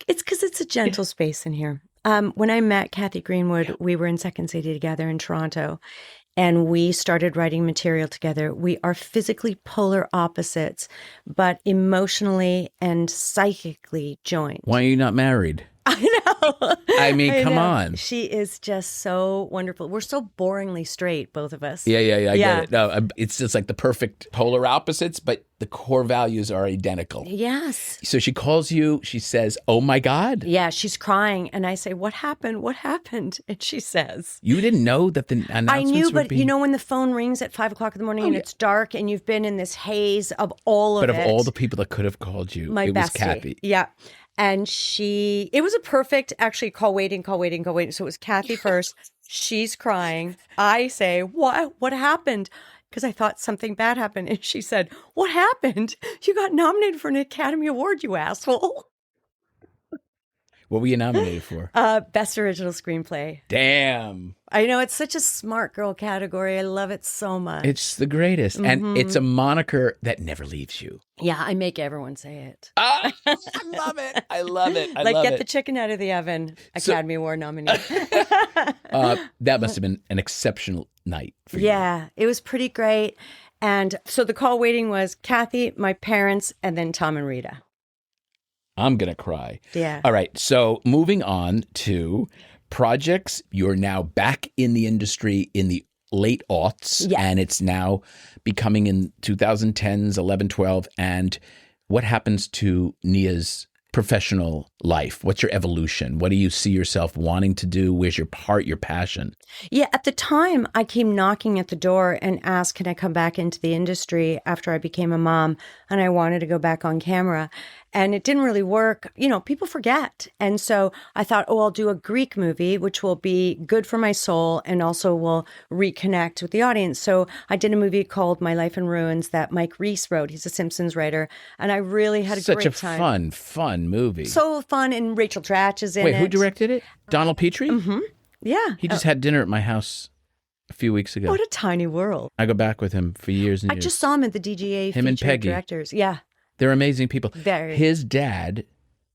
It's because it's a gentle space in here. When I met Kathy Greenwood, we were in Second City together in Toronto, and we started writing material together. We are physically polar opposites, but emotionally and psychically joined. Why are you not married? I know. I mean, come know. on. She is just so wonderful. We're so boringly straight, both of us. Yeah, I get it. No, it's just like the perfect polar opposites, but the core values are identical. Yes. So she calls you, she says, oh my God. Yeah, she's crying. And I say, what happened? What happened? And she says, you didn't know that the announcements I knew, but would be... you know when the phone rings at 5 o'clock in the morning and it's dark and you've been in this haze of all of it. But of all the people that could have called you, my it bestie. was Kathy. Yeah. And it was a perfect, actually, call waiting. So it was Kathy first. She's crying. I say, what happened? Because I thought something bad happened. And she said, what happened? You got nominated for an Academy Award, you asshole. What were you nominated for? Best Original Screenplay. Damn. I know, it's such a smart girl category. I love it so much. It's the greatest. And it's a moniker that never leaves you. Yeah, I make everyone say it. I love it. I love it. Get the chicken out of the oven, Academy Award nominee. That must have been an exceptional night for you. Yeah, it was pretty great. And so the call waiting was Kathy, my parents, and then Tom and Rita. I'm going to cry. Yeah. All right. So moving on to projects. You're now back in the industry in the late aughts. Yeah. And it's now becoming in 2010s, 11, 12. And what happens to Nia's professional life? What's your evolution? What do you see yourself wanting to do? Where's your part, your passion? Yeah, at the time, I came knocking at the door and asked, can I come back into the industry after I became a mom? And I wanted to go back on camera. And it didn't really work. You know, people forget. And so I thought, I'll do a Greek movie, which will be good for my soul and also will reconnect with the audience. So I did a movie called My Life in Ruins that Mike Reese wrote. He's a Simpsons writer. And I really had a great time. Such a fun movie. So fun. And Rachel Dratch is in it. Wait, who directed it? Donald Petrie? Mm-hmm. Yeah. He just had dinner at my house a few weeks ago. What a tiny world. I go back with him for years and years. I just saw him at the DGA Him and feature Peggy. directors. Yeah. They're amazing people. Very. His dad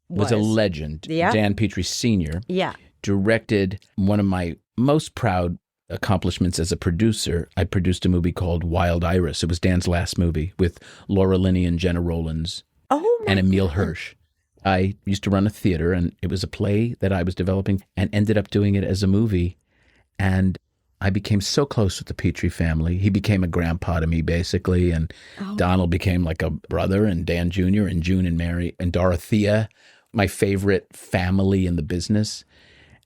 was a legend. Yeah. Dan Petrie Sr. Yeah. Directed one of my most proud accomplishments as a producer. I produced a movie called Wild Iris. It was Dan's last movie with Laura Linney and Jenna Rollins and Emile Hirsch. I used to run a theater, and it was a play that I was developing and ended up doing it as a movie. And I became so close with the Petrie family. He became a grandpa to me, basically. And Donald became like a brother, and Dan Jr. and June and Mary and Dorothea, my favorite family in the business.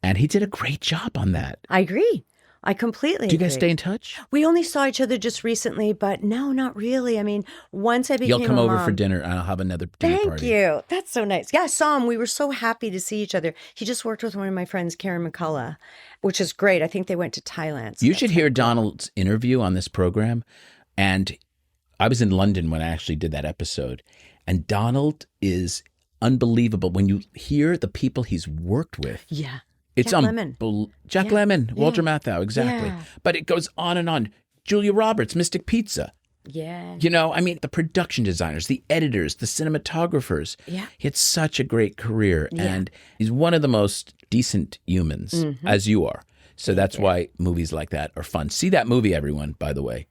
And he did a great job on that. I agree. I completely Do you guys agree. stay in touch? We only saw each other just recently, but no, not really. I mean, once I became You'll come a over mom, for dinner, and I'll have another dinner Thank party. you. That's so nice. Yeah, I saw him. We were so happy to see each other. He just worked with one of my friends, Karen McCullough, which is great. I think they went to Thailand. So You should hear Donald's interview on this program. And I was in London when I actually did that episode. And Donald is unbelievable. When you hear the people he's worked with. Yeah. It's Jack Lemmon. Jack Yeah. Lemmon, Walter Yeah. Matthau, exactly. Yeah. But it goes on and on. Julia Roberts, Mystic Pizza. Yeah. You know, I mean, the production designers, the editors, the cinematographers. Yeah. He had such a great career. Yeah. And he's one of the most decent humans, as you are. So that's why movies like that are fun. See that movie, everyone, by the way.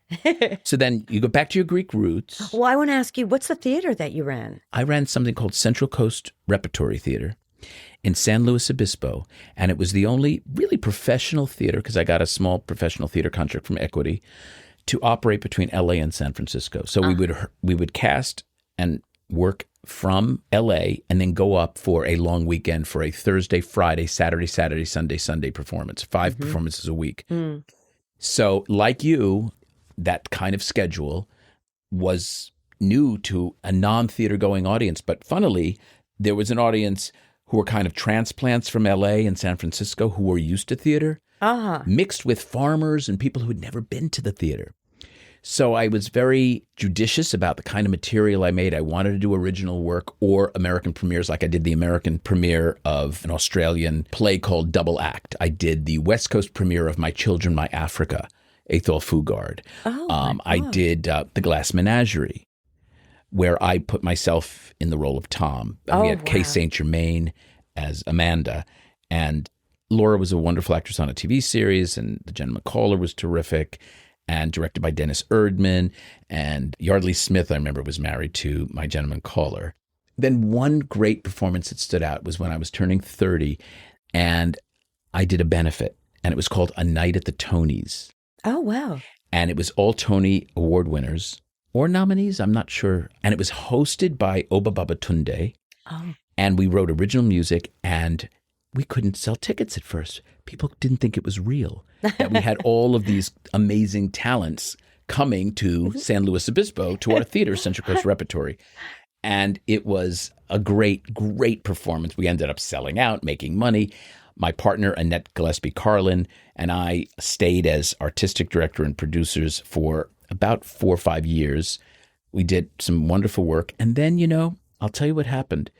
So then you go back to your Greek roots. Well, I want to ask you, what's the theater that you ran? I ran something called Central Coast Repertory Theater. in San Luis Obispo. And it was the only really professional theater, because I got a small professional theater contract from Equity, to operate between LA and San Francisco. So we would cast and work from LA and then go up for a long weekend for a Thursday, Friday, Saturday, Sunday performance, 5 performances a week. So like you, that kind of schedule was new to a non-theater going audience. But funnily, there was an audience who were kind of transplants from LA and San Francisco who were used to theater, mixed with farmers and people who had never been to the theater. So I was very judicious about the kind of material I made. I wanted to do original work or American premieres, like I did the American premiere of an Australian play called Double Act. I did the West Coast premiere of My Children, My Africa, Athol Fugard. I did The Glass Menagerie, where I put myself in the role of Tom. And we had Kay St. Germain as Amanda. And Laura was a wonderful actress on a TV series, and The Gentleman Caller was terrific, and directed by Dennis Erdman. And Yardley Smith, I remember, was married to My Gentleman Caller. Then one great performance that stood out was when I was turning 30, and I did a benefit, and it was called A Night at the Tonys. Oh, wow. And it was all Tony Award winners or nominees, I'm not sure. And it was hosted by Oba Babatunde. Oh. And we wrote original music, and we couldn't sell tickets at first. People didn't think it was real, that we had all of these amazing talents coming to San Luis Obispo, to our theater, Central Coast Repertory. And it was a great, great performance. We ended up selling out, making money. My partner, Annette Gillespie-Carlin, and I stayed as artistic director and producers for about 4 or 5 years. We did some wonderful work. And then, I'll tell you what happened.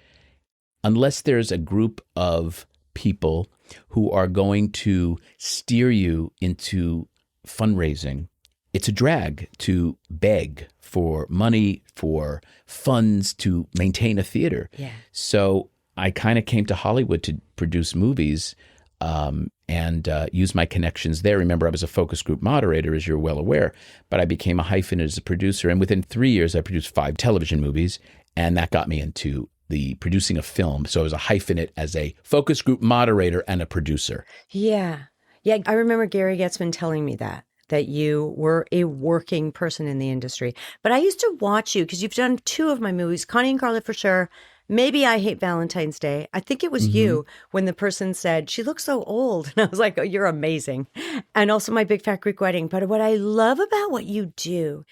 Unless there's a group of people who are going to steer you into fundraising, it's a drag to beg for money, for funds to maintain a theater. Yeah. So I kind of came to Hollywood to produce movies and use my connections there. Remember, I was a focus group moderator, as you're well aware, but I became a hyphenate as a producer. And within 3 years, I produced 5 television movies, and that got me into the producing of film. So I was a hyphenate as a focus group moderator and a producer. Yeah. Yeah. I remember Gary Getzman telling me that you were a working person in the industry. But I used to watch you because you've done 2 of my movies, Connie and Carla for sure. Maybe I Hate Valentine's Day. I think it was you when the person said, she looks so old. And I was like, oh, you're amazing. And also My Big Fat Greek Wedding. But what I love about what you do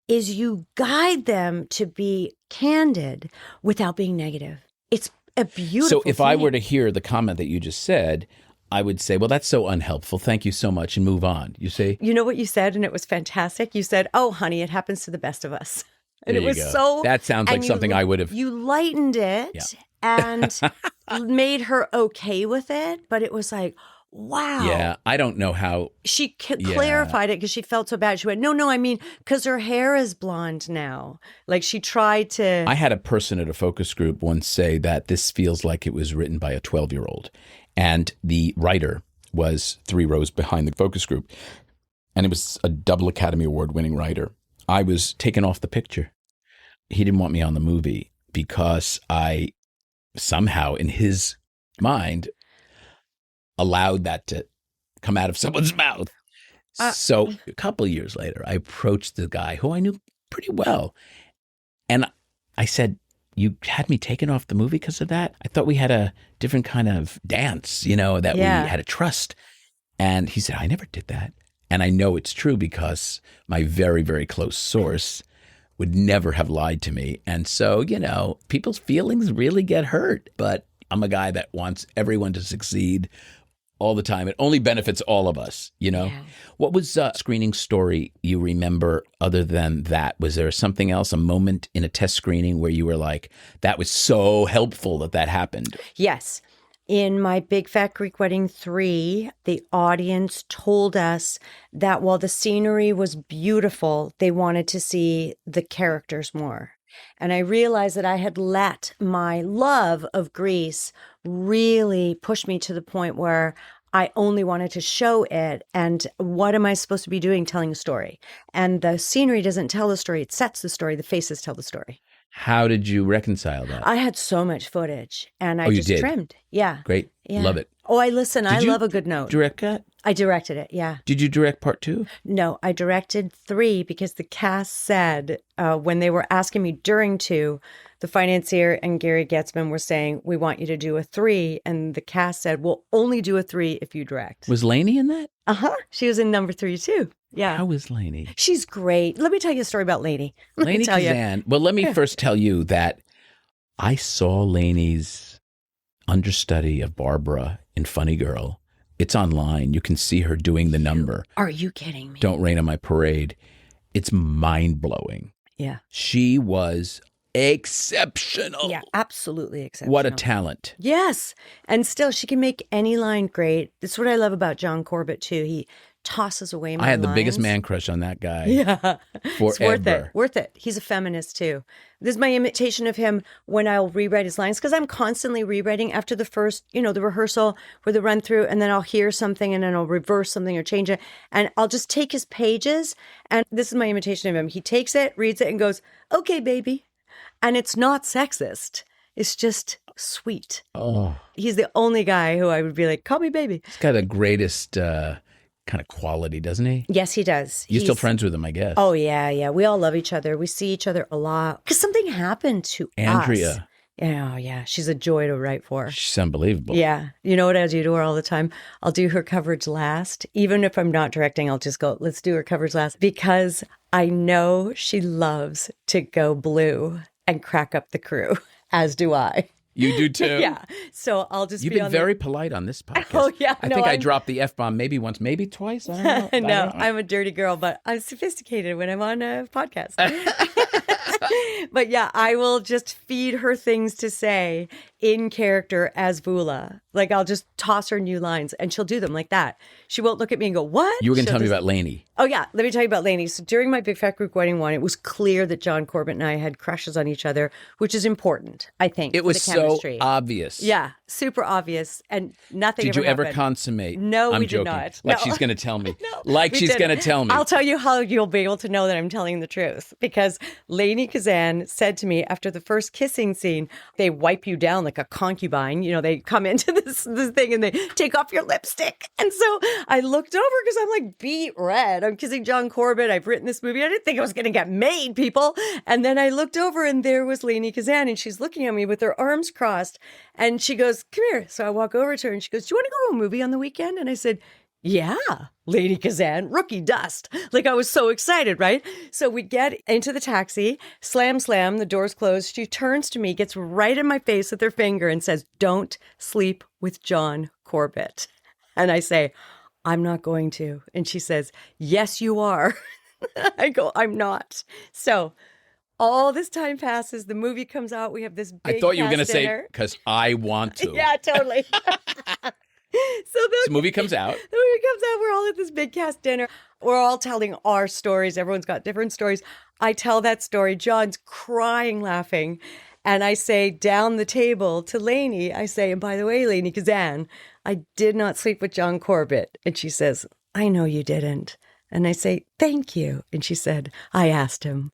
is you guide them to be candid without being negative. It's a beautiful So if thing. I were to hear the comment that you just said, I would say, well, that's so unhelpful. Thank you so much, and move on. You say? You know what you said, and it was fantastic? You said, oh, honey, it happens to the best of us. And There it you was go. so... That sounds like something I would have... You lightened it and made her okay with it, but it was like, wow. Yeah, I don't know how... She clarified it because she felt so bad. She went, no, I mean, because her hair is blonde now. Like she tried to... I had a person at a focus group once say that this feels like it was written by a 12-year-old. And the writer was 3 rows behind the focus group. And it was a double Academy Award winning writer. I was taken off the picture. He didn't want me on the movie because I somehow, in his mind, allowed that to come out of someone's mouth. So a couple of years later, I approached the guy who I knew pretty well. And I said, you had me taken off the movie because of that? I thought we had a different kind of dance, that we had a trust. And he said, I never did that. And I know it's true because my very, very close source would never have lied to me. And so, people's feelings really get hurt. But I'm a guy that wants everyone to succeed all the time. It only benefits all of us, Yeah. What was a screening story you remember other than that? Was there something else, a moment in a test screening where you were like, that was so helpful that happened? Yes. In My Big Fat Greek Wedding 3, the audience told us that while the scenery was beautiful, they wanted to see the characters more. And I realized that I had let my love of Greece really push me to the point where I only wanted to show it. And what am I supposed to be doing? Telling a story. And the scenery doesn't tell the story. It sets the story. The faces tell the story. How did you reconcile that? I had so much footage and I you just did? trimmed. Yeah. Great. Yeah. Love it. Oh, I you love a good note. Direct that? I directed it, yeah. Did you direct part 2? No, I directed 3 because the cast said when they were asking me during 2, the financier and Gary Goetzman were saying, we want you to do a 3. And the cast said, we'll only do a 3 if you direct. Was Lainey in that? Uh-huh. She was in number 3 too. Yeah. How is Lainey? She's great. Let me tell you a story about Lainey. Lainey Kazan. Well, let me first tell you that I saw Lainey's understudy of Barbara in Funny Girl. It's online. You can see her doing the number. Are you kidding me? Don't Rain on My Parade. It's mind-blowing. Yeah. She was exceptional. Yeah, absolutely exceptional. What a talent. Yes. And still, she can make any line great. That's what I love about John Corbett, too. He tosses away my I had the lines. biggest man crush on that guy. Yeah. Forever. It's worth it. Worth it. He's a feminist, too. This is my imitation of him when I'll rewrite his lines, because I'm constantly rewriting after the first, the rehearsal or the run through, and then I'll hear something and then I'll reverse something or change it. And I'll just take his pages. And this is my imitation of him. He takes it, reads it, and goes, okay, baby. And it's not sexist. It's just sweet. Oh. He's the only guy who I would be like, call me baby. He's got the greatest kind of quality, doesn't he? Yes, he does. You're still friends with him, I guess. Oh, yeah, yeah. We all love each other. We see each other a lot. Because something happened to Andrea. us. Oh, yeah. She's a joy to write for. She's unbelievable. Yeah. You know what I do to her all the time? I'll do her coverage last. Even if I'm not directing, I'll just go, let's do her coverage last. Because I know she loves to go blue and crack up the crew, as do I. You do too? Yeah. So I'll just You've been very polite on this podcast. Oh, yeah. I think I dropped the F-bomb maybe once, maybe twice. I don't know. No, I'm a dirty girl, but I'm sophisticated when I'm on a podcast. But yeah, I will just feed her things to say in character as Vula. Like I'll just toss her new lines and she'll do them like that. She won't look at me and go, what? You were going to She'll tell me about Lainey. Oh, yeah. Let me tell you about Lainey. So during my Big Fat Greek Wedding one, it was clear that John Corbett and I had crushes on each other, which is important, I think. It was so obvious. Yeah, super obvious. And nothing Did you ever happened. consummate? No, I'm we joking. did not. Like No. she's going to tell me. No, like we she's going to didn't. tell me. I'll tell you how you'll be able to know that I'm telling the truth. Because Lainey Kazan said to me after the first kissing scene, they wipe you down like a concubine. They come into this thing and they take off your lipstick. And so I looked over because I'm like beet red. I'm kissing John Corbett. I've written this movie. I didn't think it was going to get made, people. And then I looked over and there was Lainey Kazan and she's looking at me with her arms crossed. And she goes, come here. So I walk over to her and she goes, do you want to go to a movie on the weekend? And I said, yeah, Lady Kazan, rookie dust. Like I was so excited, right? So we get into the taxi, slam, the doors closed. She turns to me, gets right in my face with her finger and says, don't sleep with John Corbett. And I say, I'm not going to. And she says, yes, you are. I go, I'm not. So all this time passes. The movie comes out. We have this big I thought you were going to cast say, dinner. because I want to. Yeah, totally. So the movie comes out. The movie comes out. We're all at this big cast dinner. We're all telling our stories. Everyone's got different stories. I tell that story. John's crying, laughing. And I say down the table to Lainey, I say, and by the way, Lainey Kazan, I did not sleep with John Corbett. And she says, I know you didn't. And I say, thank you. And she said, I asked him.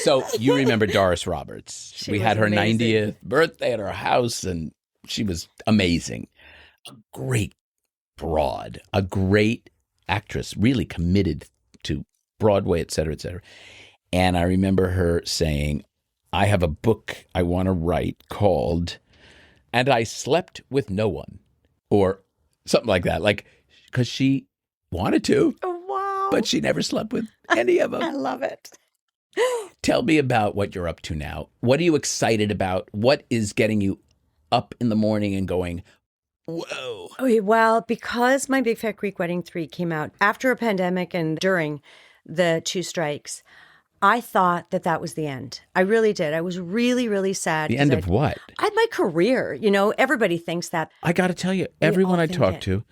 So you remember Doris Roberts. We had her amazing. 90th birthday at our house, and she was amazing. A great broad, a great actress, really committed to Broadway, et cetera, et cetera. And I remember her saying, I have a book I want to write called And I Slept with No One, or something like that. Like, because she wanted to, Oh, wow. but she never slept with any of them. I love it. Tell me about what you're up to now. What are you excited about? What is getting you up in the morning and going, whoa? Okay, well, because my Big Fat Greek Wedding 3 came out after a pandemic and during the 2 strikes, I thought that was the end. I really did. I was really, really sad. The end of what? My career. Everybody thinks that. I got to tell you, everyone I talk to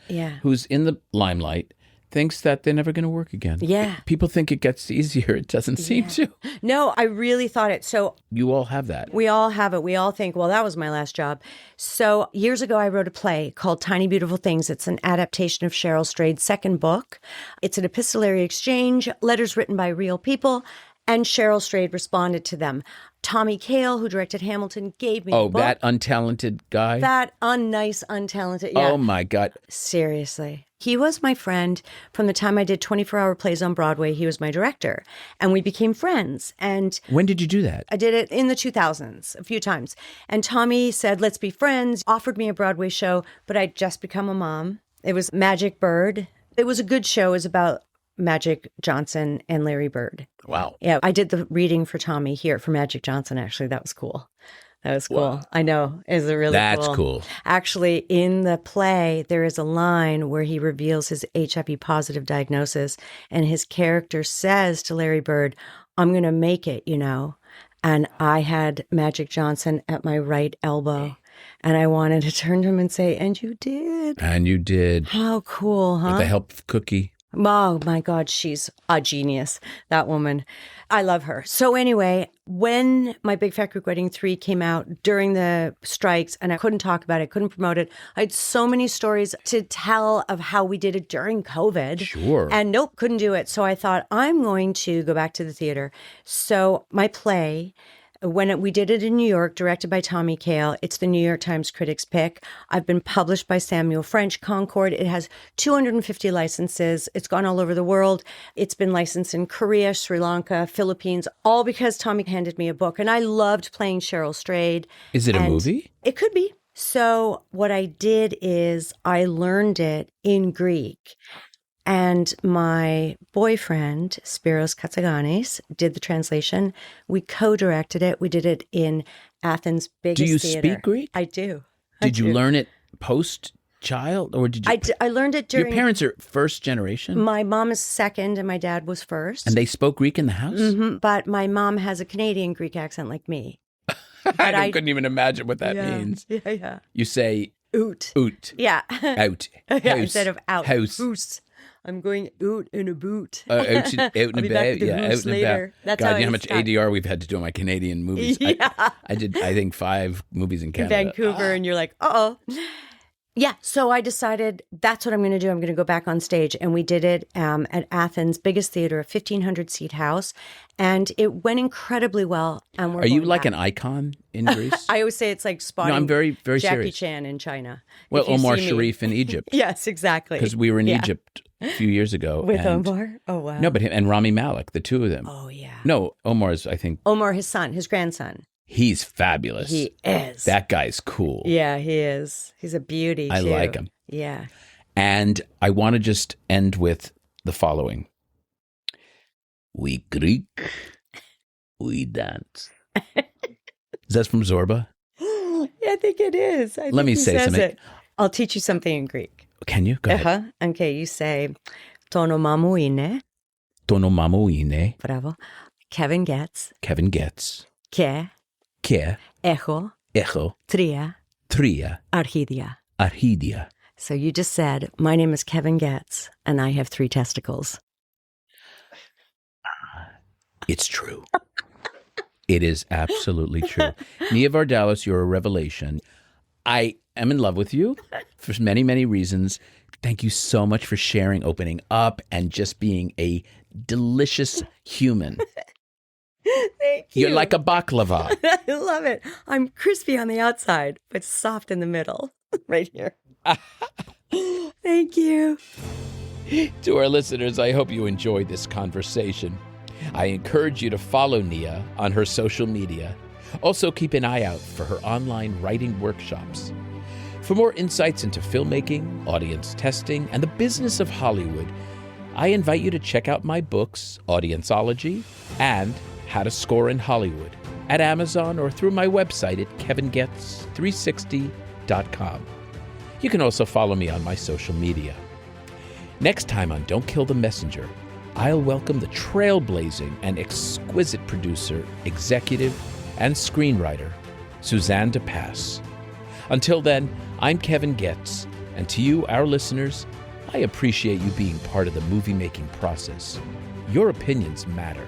who's in the limelight thinks that they're never going to work again. Yeah. People think it gets easier. It doesn't seem to. No, I really thought it. So You all have that. we all have it. We all think, well, that was my last job. So years ago, I wrote a play called Tiny Beautiful Things. It's an adaptation of Cheryl Strayed's second book. It's an epistolary exchange, letters written by real people. And Cheryl Strayed responded to them. Tommy Kail, who directed Hamilton, gave me the book. That untalented guy? That unnice, untalented, yeah. Oh, my God. Seriously. He was my friend from the time I did 24-hour plays on Broadway. He was my director, and we became friends. And when did you do that? I did it in the 2000s, a few times. And Tommy said, let's be friends, offered me a Broadway show, but I'd just become a mom. It was Magic Bird. It was a good show. It was about Magic Johnson and Larry Bird. Wow. Yeah, I did the reading for Tommy here for Magic Johnson, actually. That was cool. That was cool. Wow. I know. It was really cool. That's cool. Actually, in the play, there is a line where he reveals his HIV positive diagnosis, and his character says to Larry Bird, I'm going to make it, you know. And I had Magic Johnson at my right elbow, and I wanted to turn to him and say, and you did. And you did. How cool, huh? With the help of Cookie. Oh, my God, she's a genius, that woman. I love her. So anyway, when My Big Fat Greek Wedding 3 came out during the strikes, and I couldn't talk about it, couldn't promote it, I had so many stories to tell of how we did it during COVID. Sure. And nope, couldn't do it. So I thought, I'm going to go back to the theater. So my play, when we did it in New York, directed by Tommy Kail, it's the New York Times Critics' Pick. I've been published by Samuel French Concord. It has 250 licenses. It's gone all over the world. It's been licensed in Korea, Sri Lanka, Philippines, all because Tommy handed me a book. And I loved playing Cheryl Strayed. Is it a movie? It could be. So what I did is I learned it in Greek. And my boyfriend, Spiros Katsaganis, did the translation. We co-directed it. We did it in Athens' biggest theater. Do you speak Greek? I do. Did you learn it post-child? Or did you? I learned it during... Your parents are first generation? My mom is second and my dad was first. And they spoke Greek in the house? Mm-hmm. But my mom has a Canadian Greek accent like me. I couldn't even imagine what that means. Yeah. You say... Oot. Oot. Yeah. Out. Yeah, instead of out. House. Hoose. I'm going out in a boot. Out and I'll about. be back with the Yeah, out hoose and later. about. That's God, how you know how I much start. ADR we've had to do on my Canadian movies. Yeah. I did, I think, 5 movies in Canada. Vancouver, and you're like, uh-oh. Yeah, so I decided that's what I'm going to do. I'm going to go back on stage. And we did it at Athens' biggest theater, a 1,500-seat house. And it went incredibly well. And Are you like an icon in Greece? I always say it's like spotting I'm very, very Jackie serious. Chan in China. Well, If you Omar see me. Sharif in Egypt. Yes, exactly. Because we were in Yeah. Egypt a few years ago. With and, Omar? Oh, wow. No, but him and Rami Malek, the two of them. Oh, yeah. No, Omar's, I think, Omar, his son, his grandson. he's fabulous. He is. That guy's cool. Yeah, he is. He's a beauty, I too. like him. Yeah. And I want to just end with the following. We Greek, we dance. Is that from Zorba? Yeah, I think it is. Let me say something. It. I'll teach you something in Greek. Can you? Go ahead. Okay, you say, Tono mamouine. Tono mamouine. Bravo. Kevin Goetz. Kevin Goetz. Ke. Echo. Tria. Archidia. Archidia. So you just said, my name is Kevin Goetz, and I have 3 testicles. It's true. It is absolutely true. Nia Vardalos, you're a revelation. I am in love with you for many, many reasons. Thank you so much for sharing, opening up, and just being a delicious human. Thank you. You're like a baklava. I love it. I'm crispy on the outside, but soft in the middle. Right here. Thank you. To our listeners, I hope you enjoyed this conversation. I encourage you to follow Nia on her social media. Also, keep an eye out for her online writing workshops. For more insights into filmmaking, audience testing, and the business of Hollywood, I invite you to check out my books, Audienceology and How to Score in Hollywood, at Amazon or through my website at kevingetz360.com. You can also follow me on my social media. Next time on Don't Kill the Messenger, I'll welcome the trailblazing and exquisite producer, executive, and screenwriter, Suzanne DePass. Until then, I'm Kevin Goetz, and to you, our listeners, I appreciate you being part of the movie-making process. Your opinions matter.